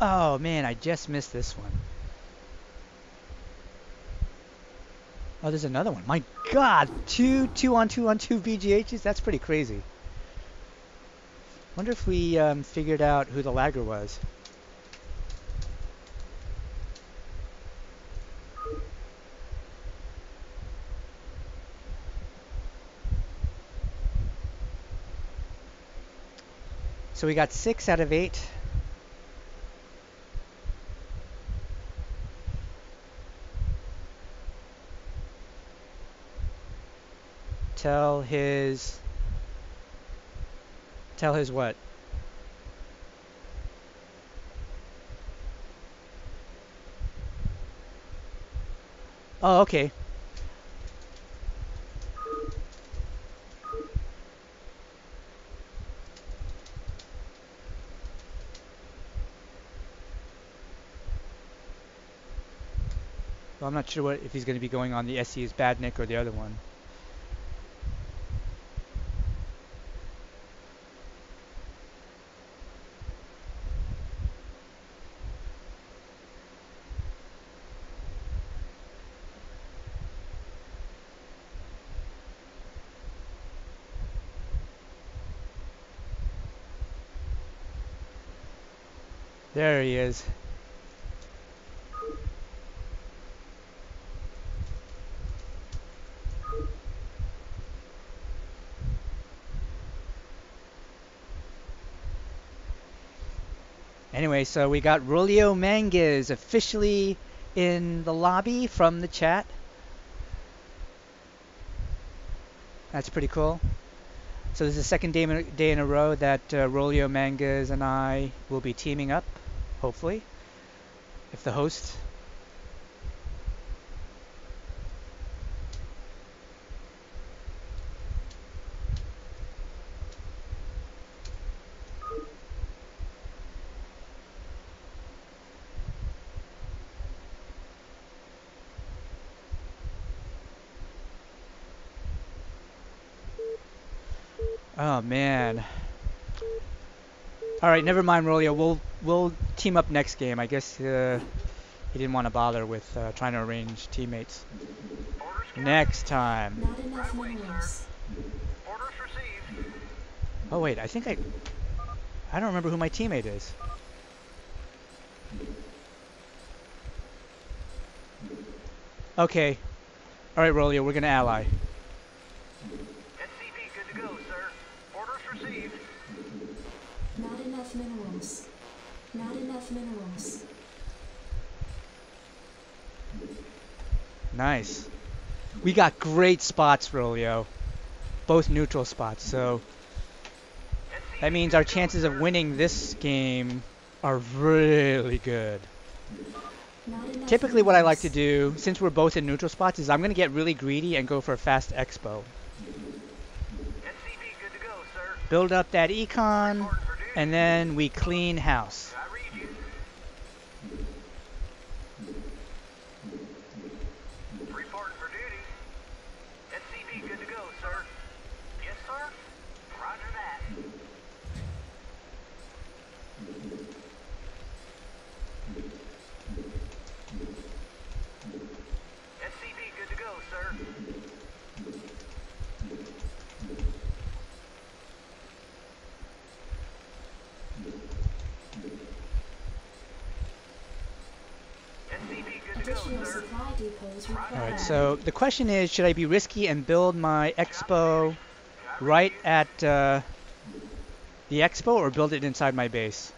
Oh man, I just missed this one. Oh, there's another one. My God, two on two VGHs. That's pretty crazy. Wonder if we figured out who the lagger was. So we got 6 out of 8. Tell his what? Oh, okay. Well, I'm not sure if he's going to be going on the SC's Badnik or the other one. There he is. Anyway, so we got Rolio Mangas officially in the lobby from the chat. That's pretty cool. So this is the second day in a row that Rolio Mangas and I will be teaming up, hopefully, if the host. Oh man. All right, never mind, Rolio. We'll team up next game. I guess he didn't want to bother with trying to arrange teammates. Next time. Not enough minerals. Orders received. Oh wait, I don't remember who my teammate is. Okay. All right, Rolio, we're gonna ally. SCV good to go, sir. Orders received. Not enough minerals. Not enough minerals. Nice. We got great spots, Rolio. Both neutral spots, so that means our chances of winning this game are really good. Typically what I like to do, since we're both in neutral spots, is I'm going to get really greedy and go for a fast expo. SCV good to go, sir. Build up that econ, and then we clean house. I read you. Reporting for duty. SCV good to go, sir. Yes, sir. Roger that. SCV good to go, sir. Additional supply depots required. Alright, so the question is, should I be risky and build my expo right at the expo, or build it inside my base?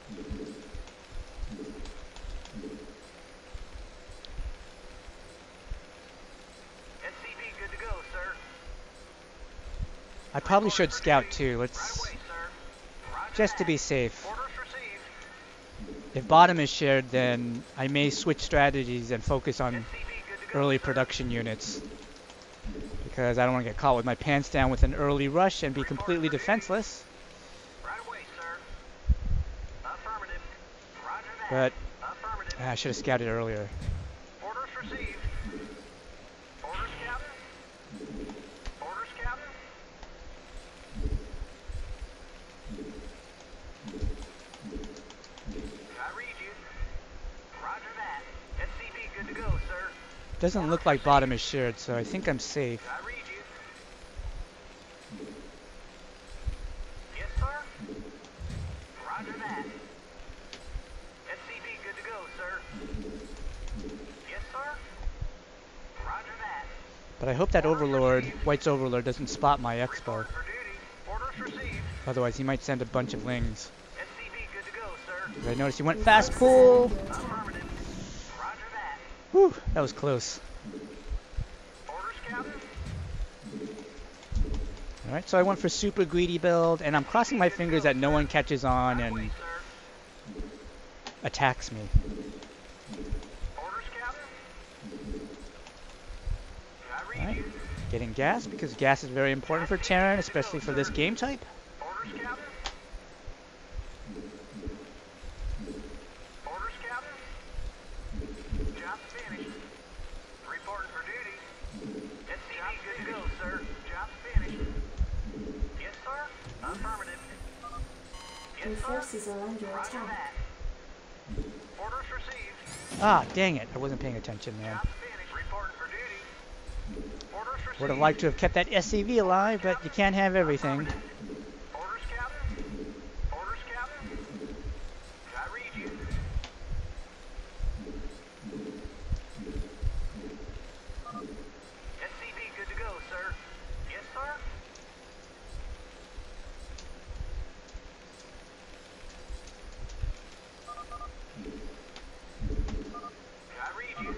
SCV good to go, sir. I probably should scout too. Right Let's away, sir. Roger just to that. be safe. Orders received. If bottom is shared, then I may switch strategies and focus on SCV good to go, early sir. production units, because I don't want to get caught with my pants down with an early rush and be completely defenseless. Right away, sir. Affirmative. Roger that. But Affirmative. I should have scouted earlier. Orders received. Orders, Captain. Orders, Captain. I read you. Roger that. SCV good to go, sir. Doesn't look like bottom is shared, so I think I'm safe. I read you. Yes, sir. Roger that. SCV good to go, sir. Yes, sir. Roger that. But I hope that Overlord, White's Overlord, doesn't spot my expo. Report for duty. Orders received. Otherwise, he might send a bunch of lings. SCV good to go, sir. 'Cause I noticed he went fast pull. Affirmative. Roger that. Whew, that was close. Orders, Captain. Alright, so I went for super greedy build, and I'm crossing my fingers that no one catches on Right away, and sir. attacks me. Orders, Captain. I read Alright, you. getting gas, because gas is very important for Terran, especially for this game type. Orders, Captain. Orders, Captain. Job's finished. Reporting for duty. SCV good to go, sir. Job's finished. Yes, sir. Affirmative. Your Yes, sir. forces are under Roger attack. that. Orders received. Ah, dang it, I wasn't paying attention, man. Job's finished. Reporting for duty. Orders received. Would have liked to have kept that SCV alive, but you can't have everything. Orders, Captain. Orders, Captain. I read you. SCV good to go, sir. Yes, sir. I read you.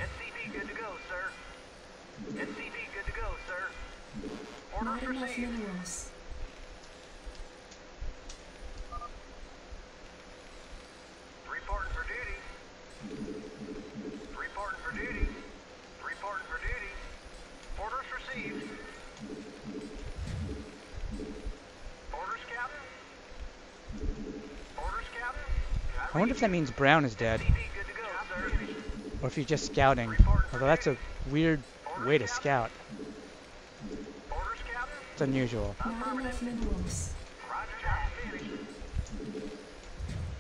SCV good to go, sir. SCV good to go, sir. Not Orders enough received. minerals. Reporting for duty. Reporting for duty. Reporting for duty. Orders received. Orders, Captain. Orders, Captain. I wonder if that means Brown is dead, SCV good to go, sir. or if you're just scouting. Although that's a weird way to scout. Orders, Captain. It's unusual. Not enough minerals. Roger that. Finished.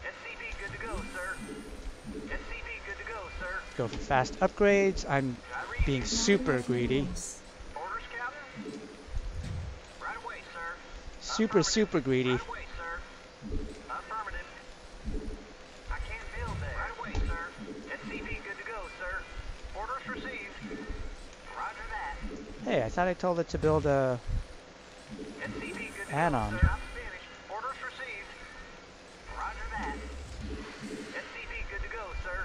SCV good to go, sir. SCV good to go, sir. Go for fast upgrades. I'm I read being you. super Enough greedy. minerals. Orders, Captain. Right away, sir. Super greedy. Right away, sir. Affirmative. I can't build that. Right away, sir. SCV good to go, sir. Orders received. Roger that. Hey, I thought I told it to build a SCV good to add-on. go, sir. I'm finished. Orders received. Roger that. SCV good to go, sir.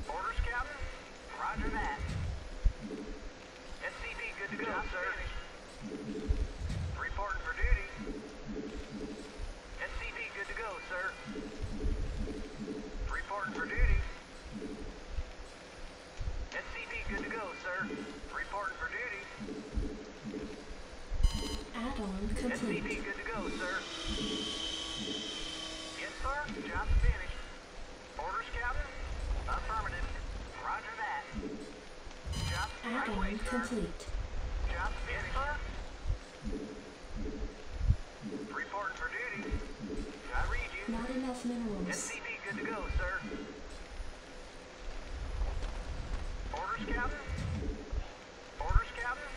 Orders, Captain. Roger that. SCV good to go, sir. Reporting for duty. SCV good to go, sir. Reporting for duty. SCV good to go, sir. Reporting for duty. Add-on SCV complete. good to go, sir. Yes, sir. Job's finished. Orders, Captain. Affirmative. Roger that. Job's right away, Add-on sir. complete. Job's finished, sir. Reporting for duty. I read you. Not enough minerals. SCV good to go, sir. Orders, Captain. Orders, Captain.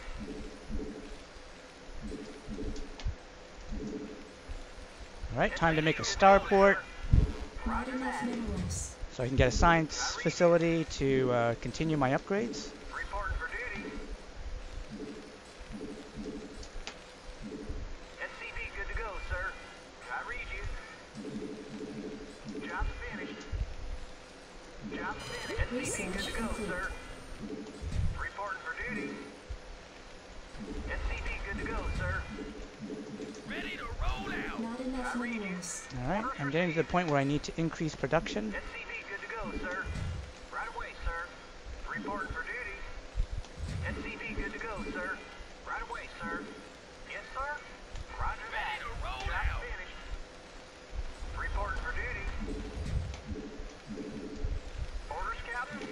Alright, time to make a starport. Not enough minerals. so I can get a science facility to continue my upgrades. Reporting for duty. SCV good to go, sir. I read you. Job's finished. Job's finished. SCV good to go, sir. Reporting for duty. SCV good to go, sir. Ready to roll out. Not enough minerals. Alright, I'm getting to the point where I need to increase production. SCV good to go, sir. Right away, sir. Reporting for duty. SCV good to go, sir. Right away, sir. Yes, sir. Roger that. Job finished. Reporting for duty. Orders, Captain.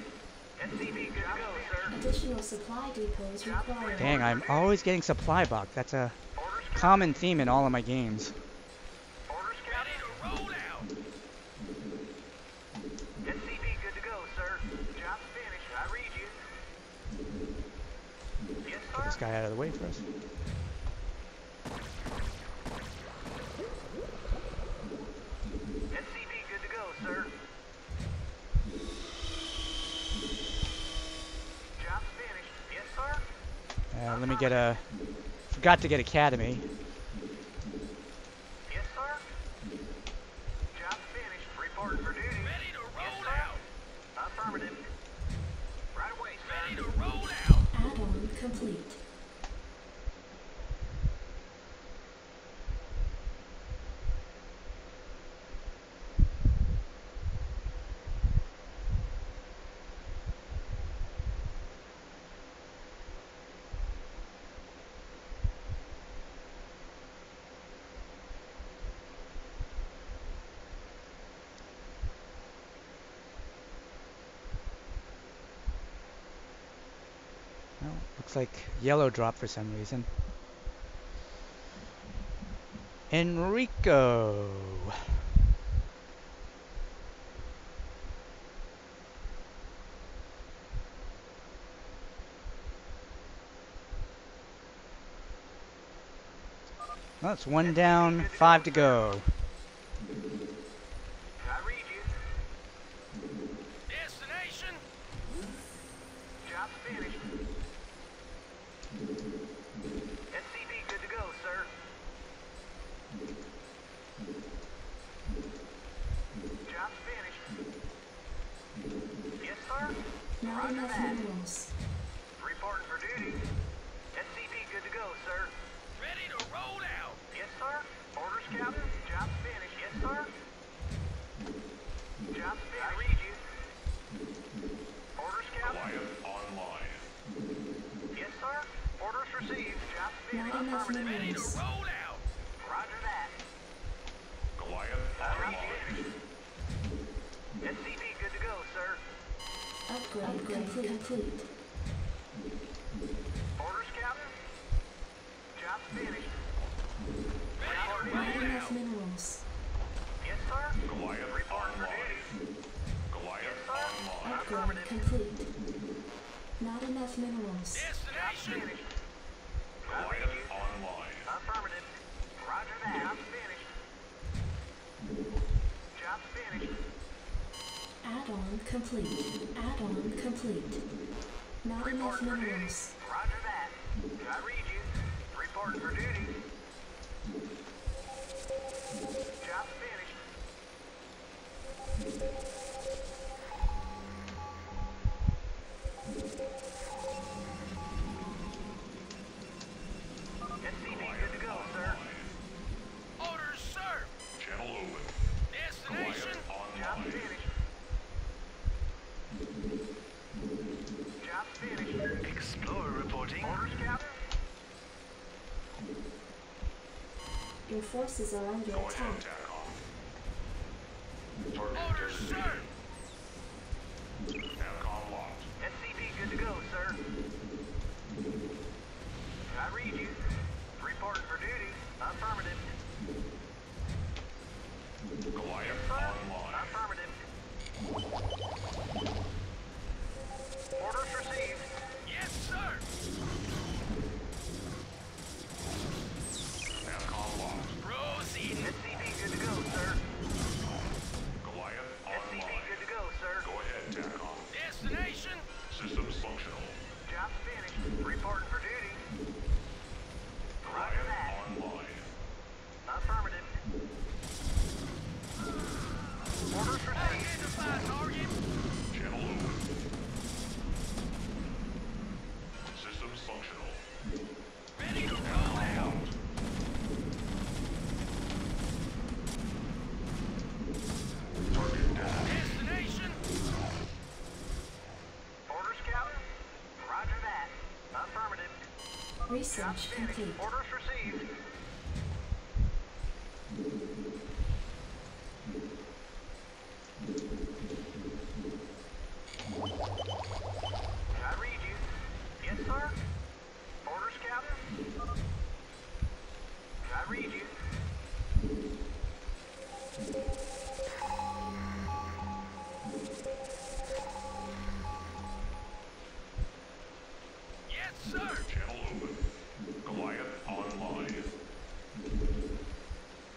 SCV good to go, sir. Additional supply depots required. Dang, I'm always getting supply buck. That's a Orders, common theme in all of my games. Orders, Captain. Ready to roll out. SCV good to go, sir. Job's finished. I read you. Yes, Get this sir. guy out of the way first. SCV good to go, sir. Job's finished. Yes, sir. Let me get a... Forgot to get Academy. Yes, sir. Job's finished. Reporting for duty. Ready to roll out. Affirmative. Right away, sir. Ready to roll out. Add-on complete. Oh, looks like yellow drop for some reason. Enrico. Well, it's one down, 5 to go. I read you. Destination. Job's finished. SCV good to go, sir. Job's finished. Yes, sir. Not Roger enough that. minerals. Reporting for duty. SCV good to go, sir. Ready to roll out. Yes, sir. Orders, Captain. Job's finished. Yes, sir. Job's finished. I read you. Orders, Captain. Goliath online. Yes, sir. Orders received. Job's Not finished. enough Affirmative. Ready to minerals. roll out. Roger that. Goliath Job's online. finished. SCV good to go, sir. Upgrade complete. Orders, Captain. Job's finished. Not enough minerals. Yes, sir. Goliath Reporting for online. duty. Goliath Yes, sir. online. Upgrade Affirmative. complete. Not enough minerals. Job's finished. Goliath online. Affirmative. Roger that. Job's finished. Job's finished. Add-on complete. Add-on complete. Not enough Reporting for duty. minerals. Roger that. I read you. Reporting for duty. Job's finished. SCV good to go, sir. Orders, sir. Channel open. Destination. Goliath online. Job's finished. Job's finished. Explorer reporting. Orders, Captain. Your forces are under Go ahead, attack. TACOM. Target Orders, sir. destination. TACOM locked. SCV good to go, sir. I read you. Reporting for duty. Affirmative. Goliath Sir. online. Affirmative. Orders received. Yes, sir. TACOM locked. Proceed. SCV good to go, sir. Goliath SCV online. good to go, sir. Research complete. Orders received. Can I read you? Yes, sir. Orders, Captain. Can I read you? Yes, sir. Channel open. Goliath online.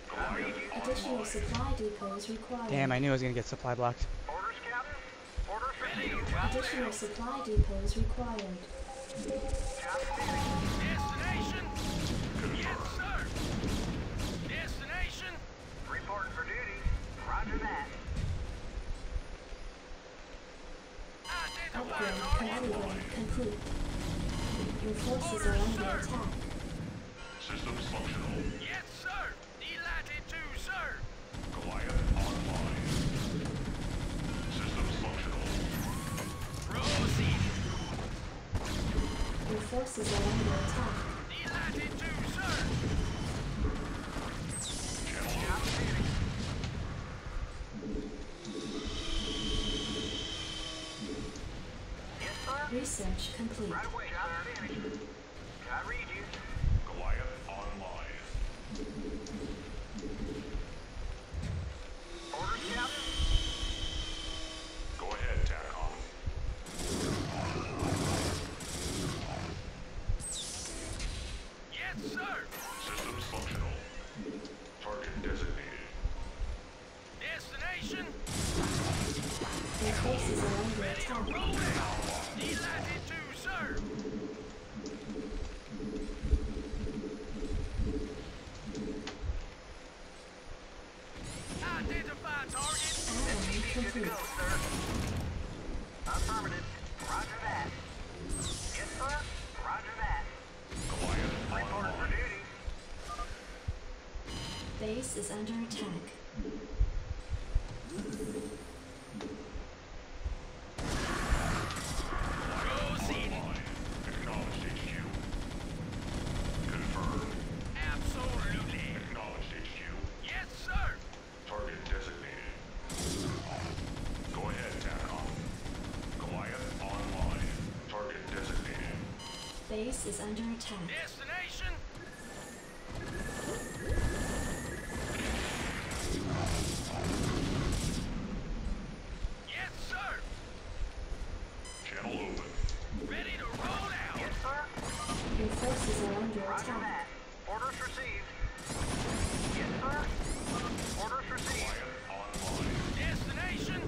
Goliath Additional online. supply depots required. Damn, I knew I was gonna get supply blocked. Orders, Captain. Orders received. Additional supply depots required. Job finished. Destination. Yes, sir. Destination. Reporting for duty. Roger that. Identify Upgrade target. configured complete. Your forces are under attack. Systems functional. Yes, sir. Delighted to, sir. Goliath online. Systems functional. Proceed. Your forces are under attack. Delighted to, sir. Channel Job finished. Yes, sir. Research complete. Right away, job finished. Can I read you? Goliath online. Orders, Captain. Go ahead, TACOM. Yes, sir. Systems functional. Target designated. Destination. Your forces are under Ready to attack. roll out. Delighted to, sir. Identify target. Add-on complete. Go, sir. Affirmative. Roger that. Yes, sir. Roger that. Goliath Reporting for online. duty. Base is under attack. Proceed. Acknowledged HQ. Confirmed. Absolutely. Acknowledged HQ. Yes, sir. Target designated. Go ahead, TACOM. Goliath online. Target designated. Base is under attack. Destination. Yes, sir. Channel open. Ready to roll out. Yes, sir. Your forces are under Roger attack. that. Orders received. Yes, sir. Orders received. Goliath online. Destination.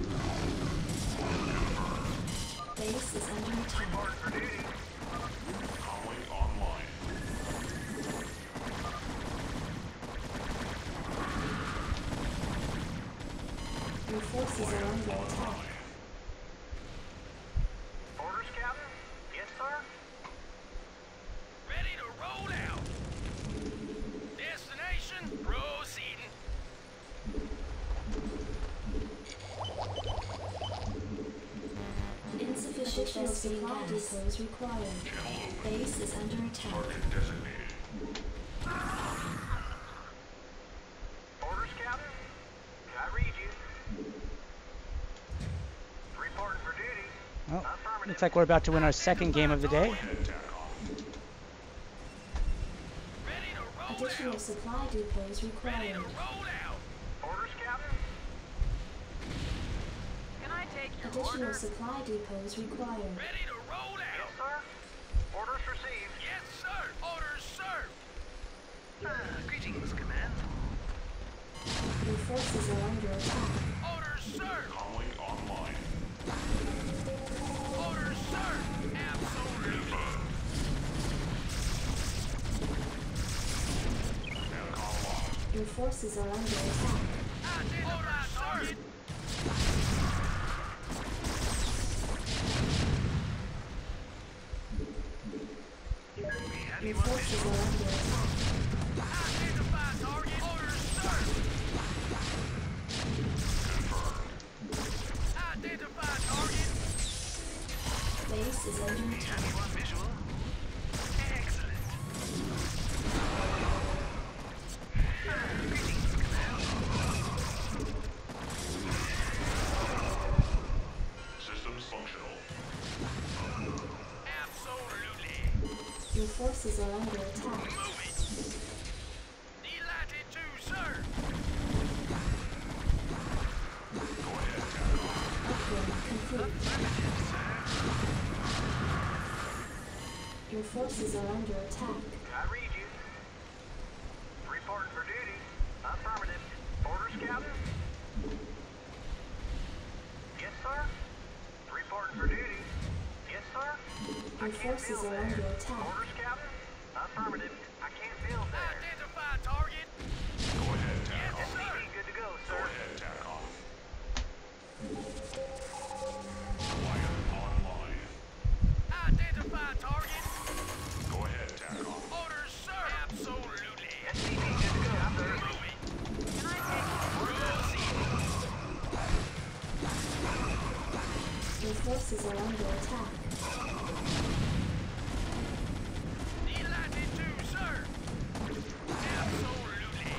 Base is under attack. Reporting for duty. Calling online. Your forces are under attack. Orders, Captain. Yes, sir. Ready to roll out. Destination. Proceeding. Insufficient supply depots required. Channel open. Base is under attack. Target designated. Orders, Captain. Can I read you? Reporting for duty. Well, Affirmative. looks like we're about to win our second game of the day. Go ahead, TACOM. Ready to roll Additional out. supply depots Ready required. to roll out. Orders, Captain. Can I take your Additional order? supply depots required. Ready to roll Yes, out. sir. Orders received. Yes, sir. Orders, sir. Greetings, Command. Your forces are under attack. Orders, sir. Calling online. Orders, sir. Absolutely. TACOM locked. Your forces are under attack. Identify target. Your forces are under attack. Identify target. Orders, sir. Confirmed. Identify target. Base is under attack. Have you on visual? Excellent. forces are under attack. Move it! Delighted to, sir! Upgrade complete. Your forces are under attack. I read you. Reporting for duty. Affirmative. Order scouting? Yes, sir. Reporting for duty. Yes, sir. I Your can't forces build are there. under attack. Order scouting? Affirmative. I can't build there. Identify target! Go ahead, Tack Yes, Off. sir! SCP good to go, Go sir. ahead, Tack Off. Quiet online. Identify target! Go ahead, Tack Off. Orders, sir! Absolutely! SCP good to go, sir. Move it! Can I take proceed? Your forces are under attack. Delighted to, sir! Absolutely!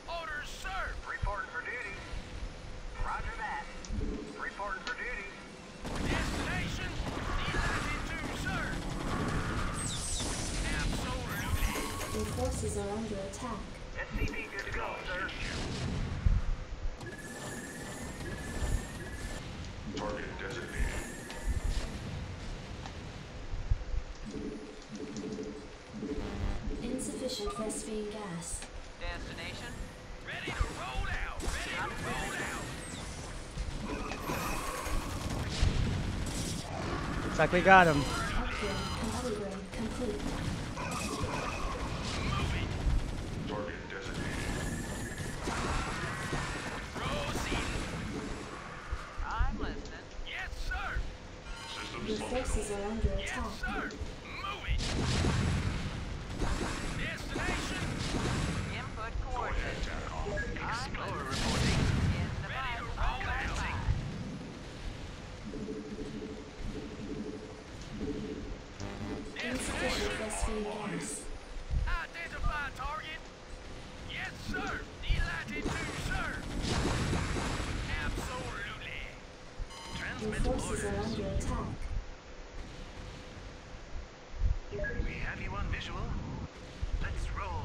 Orders, sir! Reporting for duty. Roger that. Reporting for duty. Destination! Delighted to, sir! Absolutely! Your forces are under attack. SCP good to go, sir. Target designated. Insufficient phosphine gas. Destination? Ready to roll out! Ready to roll out! Looks like we got him. Upgrade complete. Target designated. Proceed! I'm listening. Yes, sir! Systems Your functional. forces are under Yes, attack. sir! Move it! Destination! Input Go ahead, coordinates. Tack Off. Explorer reporting. In the Ready to mine. roll out! Insufficient phosphine gas. Identify target! Yes, sir! Delighted to, sir! Absolutely! Your forces are under attack. We have you on visual. Let's roll.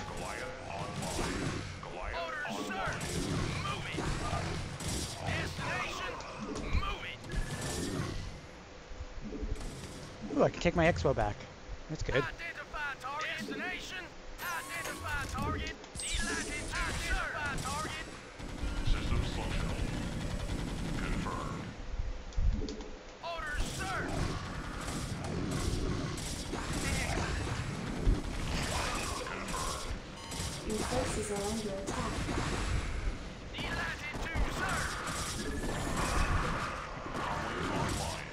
Quiet online. Quiet Orders, sir! online. Move it! Destination! Move it! Ooh, I can take my Expo back. That's good. Identify target! Destination! Identify target! Delighted to, sir! Identify target! Systems functional. Confirmed. Orders, sir! Your forces are under attack. Delighted to, sir! Online.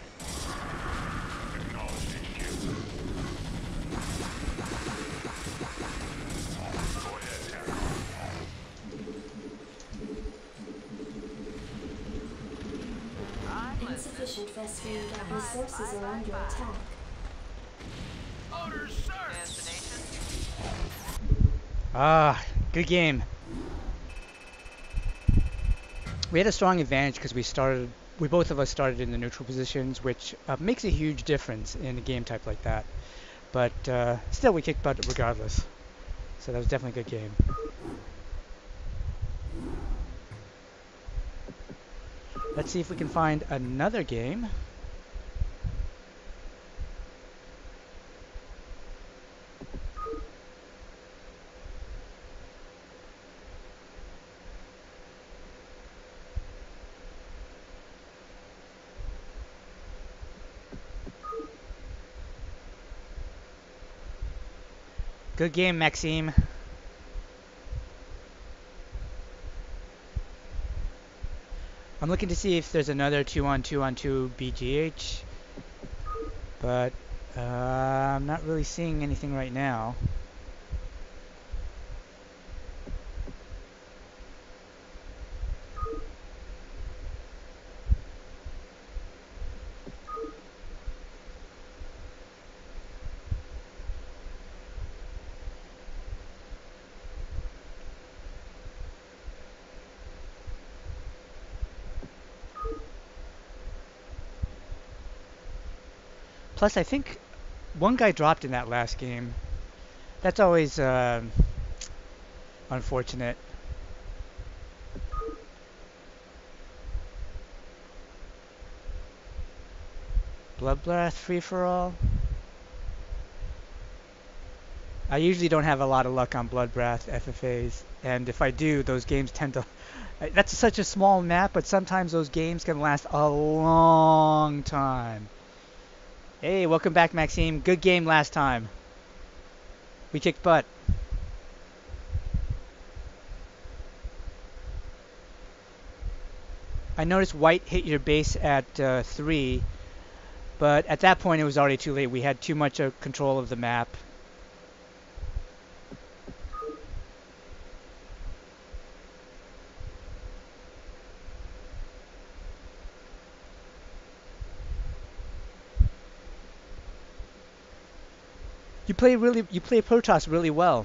Acknowledge HQ. Go ahead, Tack Off. I'm listening. Insufficient phosphine gas. Your forces are under attack. Orders, sir! Destination? Ah, good game. We had a strong advantage because we both of us started in the neutral positions, which makes a huge difference in a game type like that. But still, we kicked butt regardless. So that was definitely a good game. Let's see if we can find another game. Good game, Maxime. I'm looking to see if there's another 2-on-2-on-2 BGH, but I'm not really seeing anything right now. Plus, I think one guy dropped in that last game. That's always unfortunate. Bloodbath free-for-all. I usually don't have a lot of luck on Bloodbath FFAs, and if I do, those games tend to... That's such a small map, but sometimes those games can last a long time. Hey, welcome back, Maxime. Good game last time. We kicked butt. I noticed white hit your base at 3, but at that point it was already too late. We had too much control of the map. You play Protoss really well.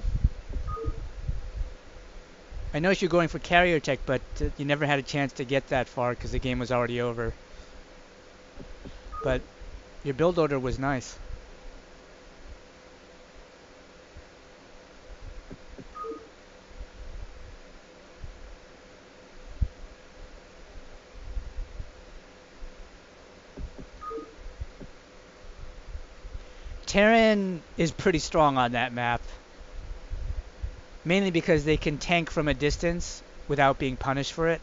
I noticed you're going for carrier tech, but you never had a chance to get that far because the game was already over. But your build order was nice. Terran is pretty strong on that map. Mainly because they can tank from a distance without being punished for it.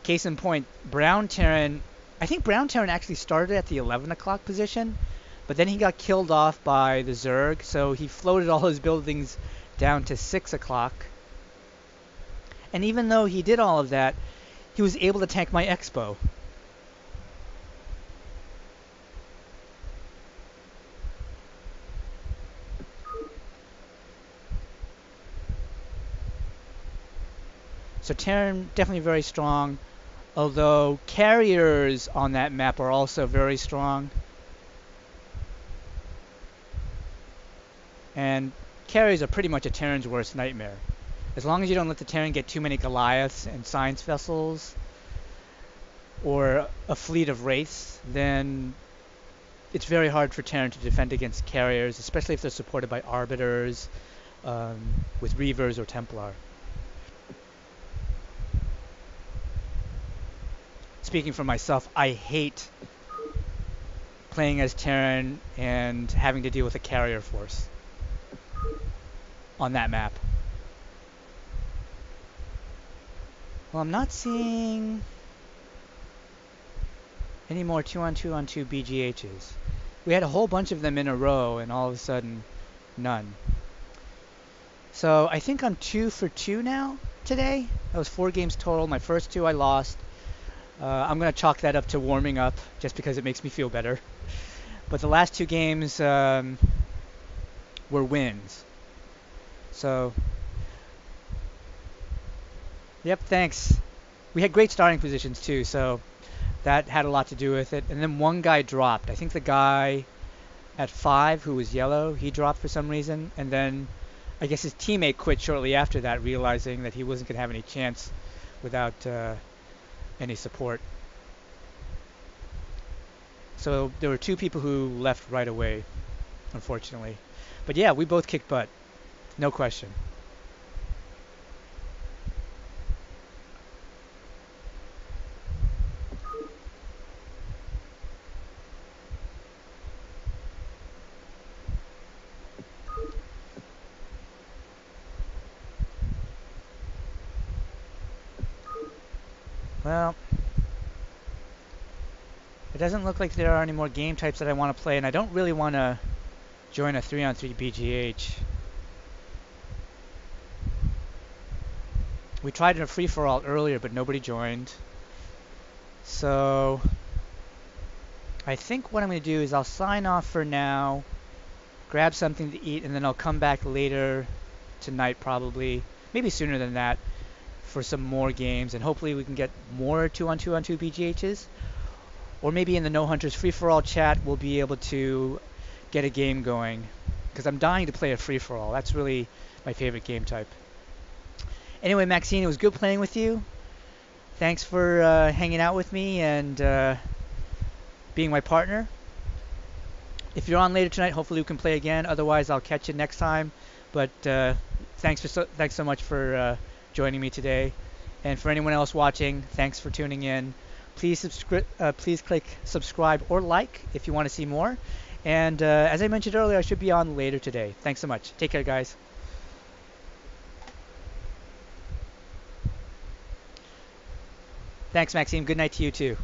Case in point, Brown Terran... I think Brown Terran actually started at the 11 o'clock position, but then he got killed off by the Zerg, so he floated all his buildings down to 6 o'clock. And even though he did all of that, he was able to tank my Expo. So Terran definitely very strong, although carriers on that map are also very strong. And carriers are pretty much a Terran's worst nightmare. As long as you don't let the Terran get too many Goliaths and science vessels or a fleet of wraiths, then it's very hard for Terran to defend against carriers, especially if they're supported by arbiters, with Reavers or Templar. Speaking for myself, I hate playing as Terran and having to deal with a carrier force on that map. Well, I'm not seeing any more 2-on-2-on-2 BGHs. We had a whole bunch of them in a row, and all of a sudden, none. So I think I'm 2 for 2 now today. That was 4 games total. My first 2 I lost. I'm going to chalk that up to warming up, just because it makes me feel better. But the last 2 games were wins. So, yep, thanks. We had great starting positions too, so that had a lot to do with it. And then one guy dropped. I think the guy at 5 who was yellow, he dropped for some reason. And then I guess his teammate quit shortly after that, realizing that he wasn't going to have any chance without any support. So there were 2 people who left right away, unfortunately. But yeah, we both kicked butt. No question. Well, it doesn't look like there are any more game types that I want to play, and I don't really want to join a 3-on-3 BGH. We tried a free-for-all earlier, but nobody joined. So I think what I'm going to do is I'll sign off for now, grab something to eat, and then I'll come back later tonight probably, maybe sooner than that, for some more games, and hopefully we can get more 2-on-2-on-2 BGHs. Or maybe in the No Hunters free-for-all chat we'll be able to get a game going, because I'm dying to play a free-for-all. That's really my favorite game type. Anyway, Maxine, it was good playing with you. Thanks for hanging out with me and being my partner. If you're on later tonight, hopefully we can play again. Otherwise, I'll catch you next time. But thanks so much for joining me today. And for anyone else watching, thanks for tuning in. Please click subscribe or like if you want to see more. And as I mentioned earlier, I should be on later today. Thanks so much. Take care, guys. Thanks, Maxime. Good night to you too.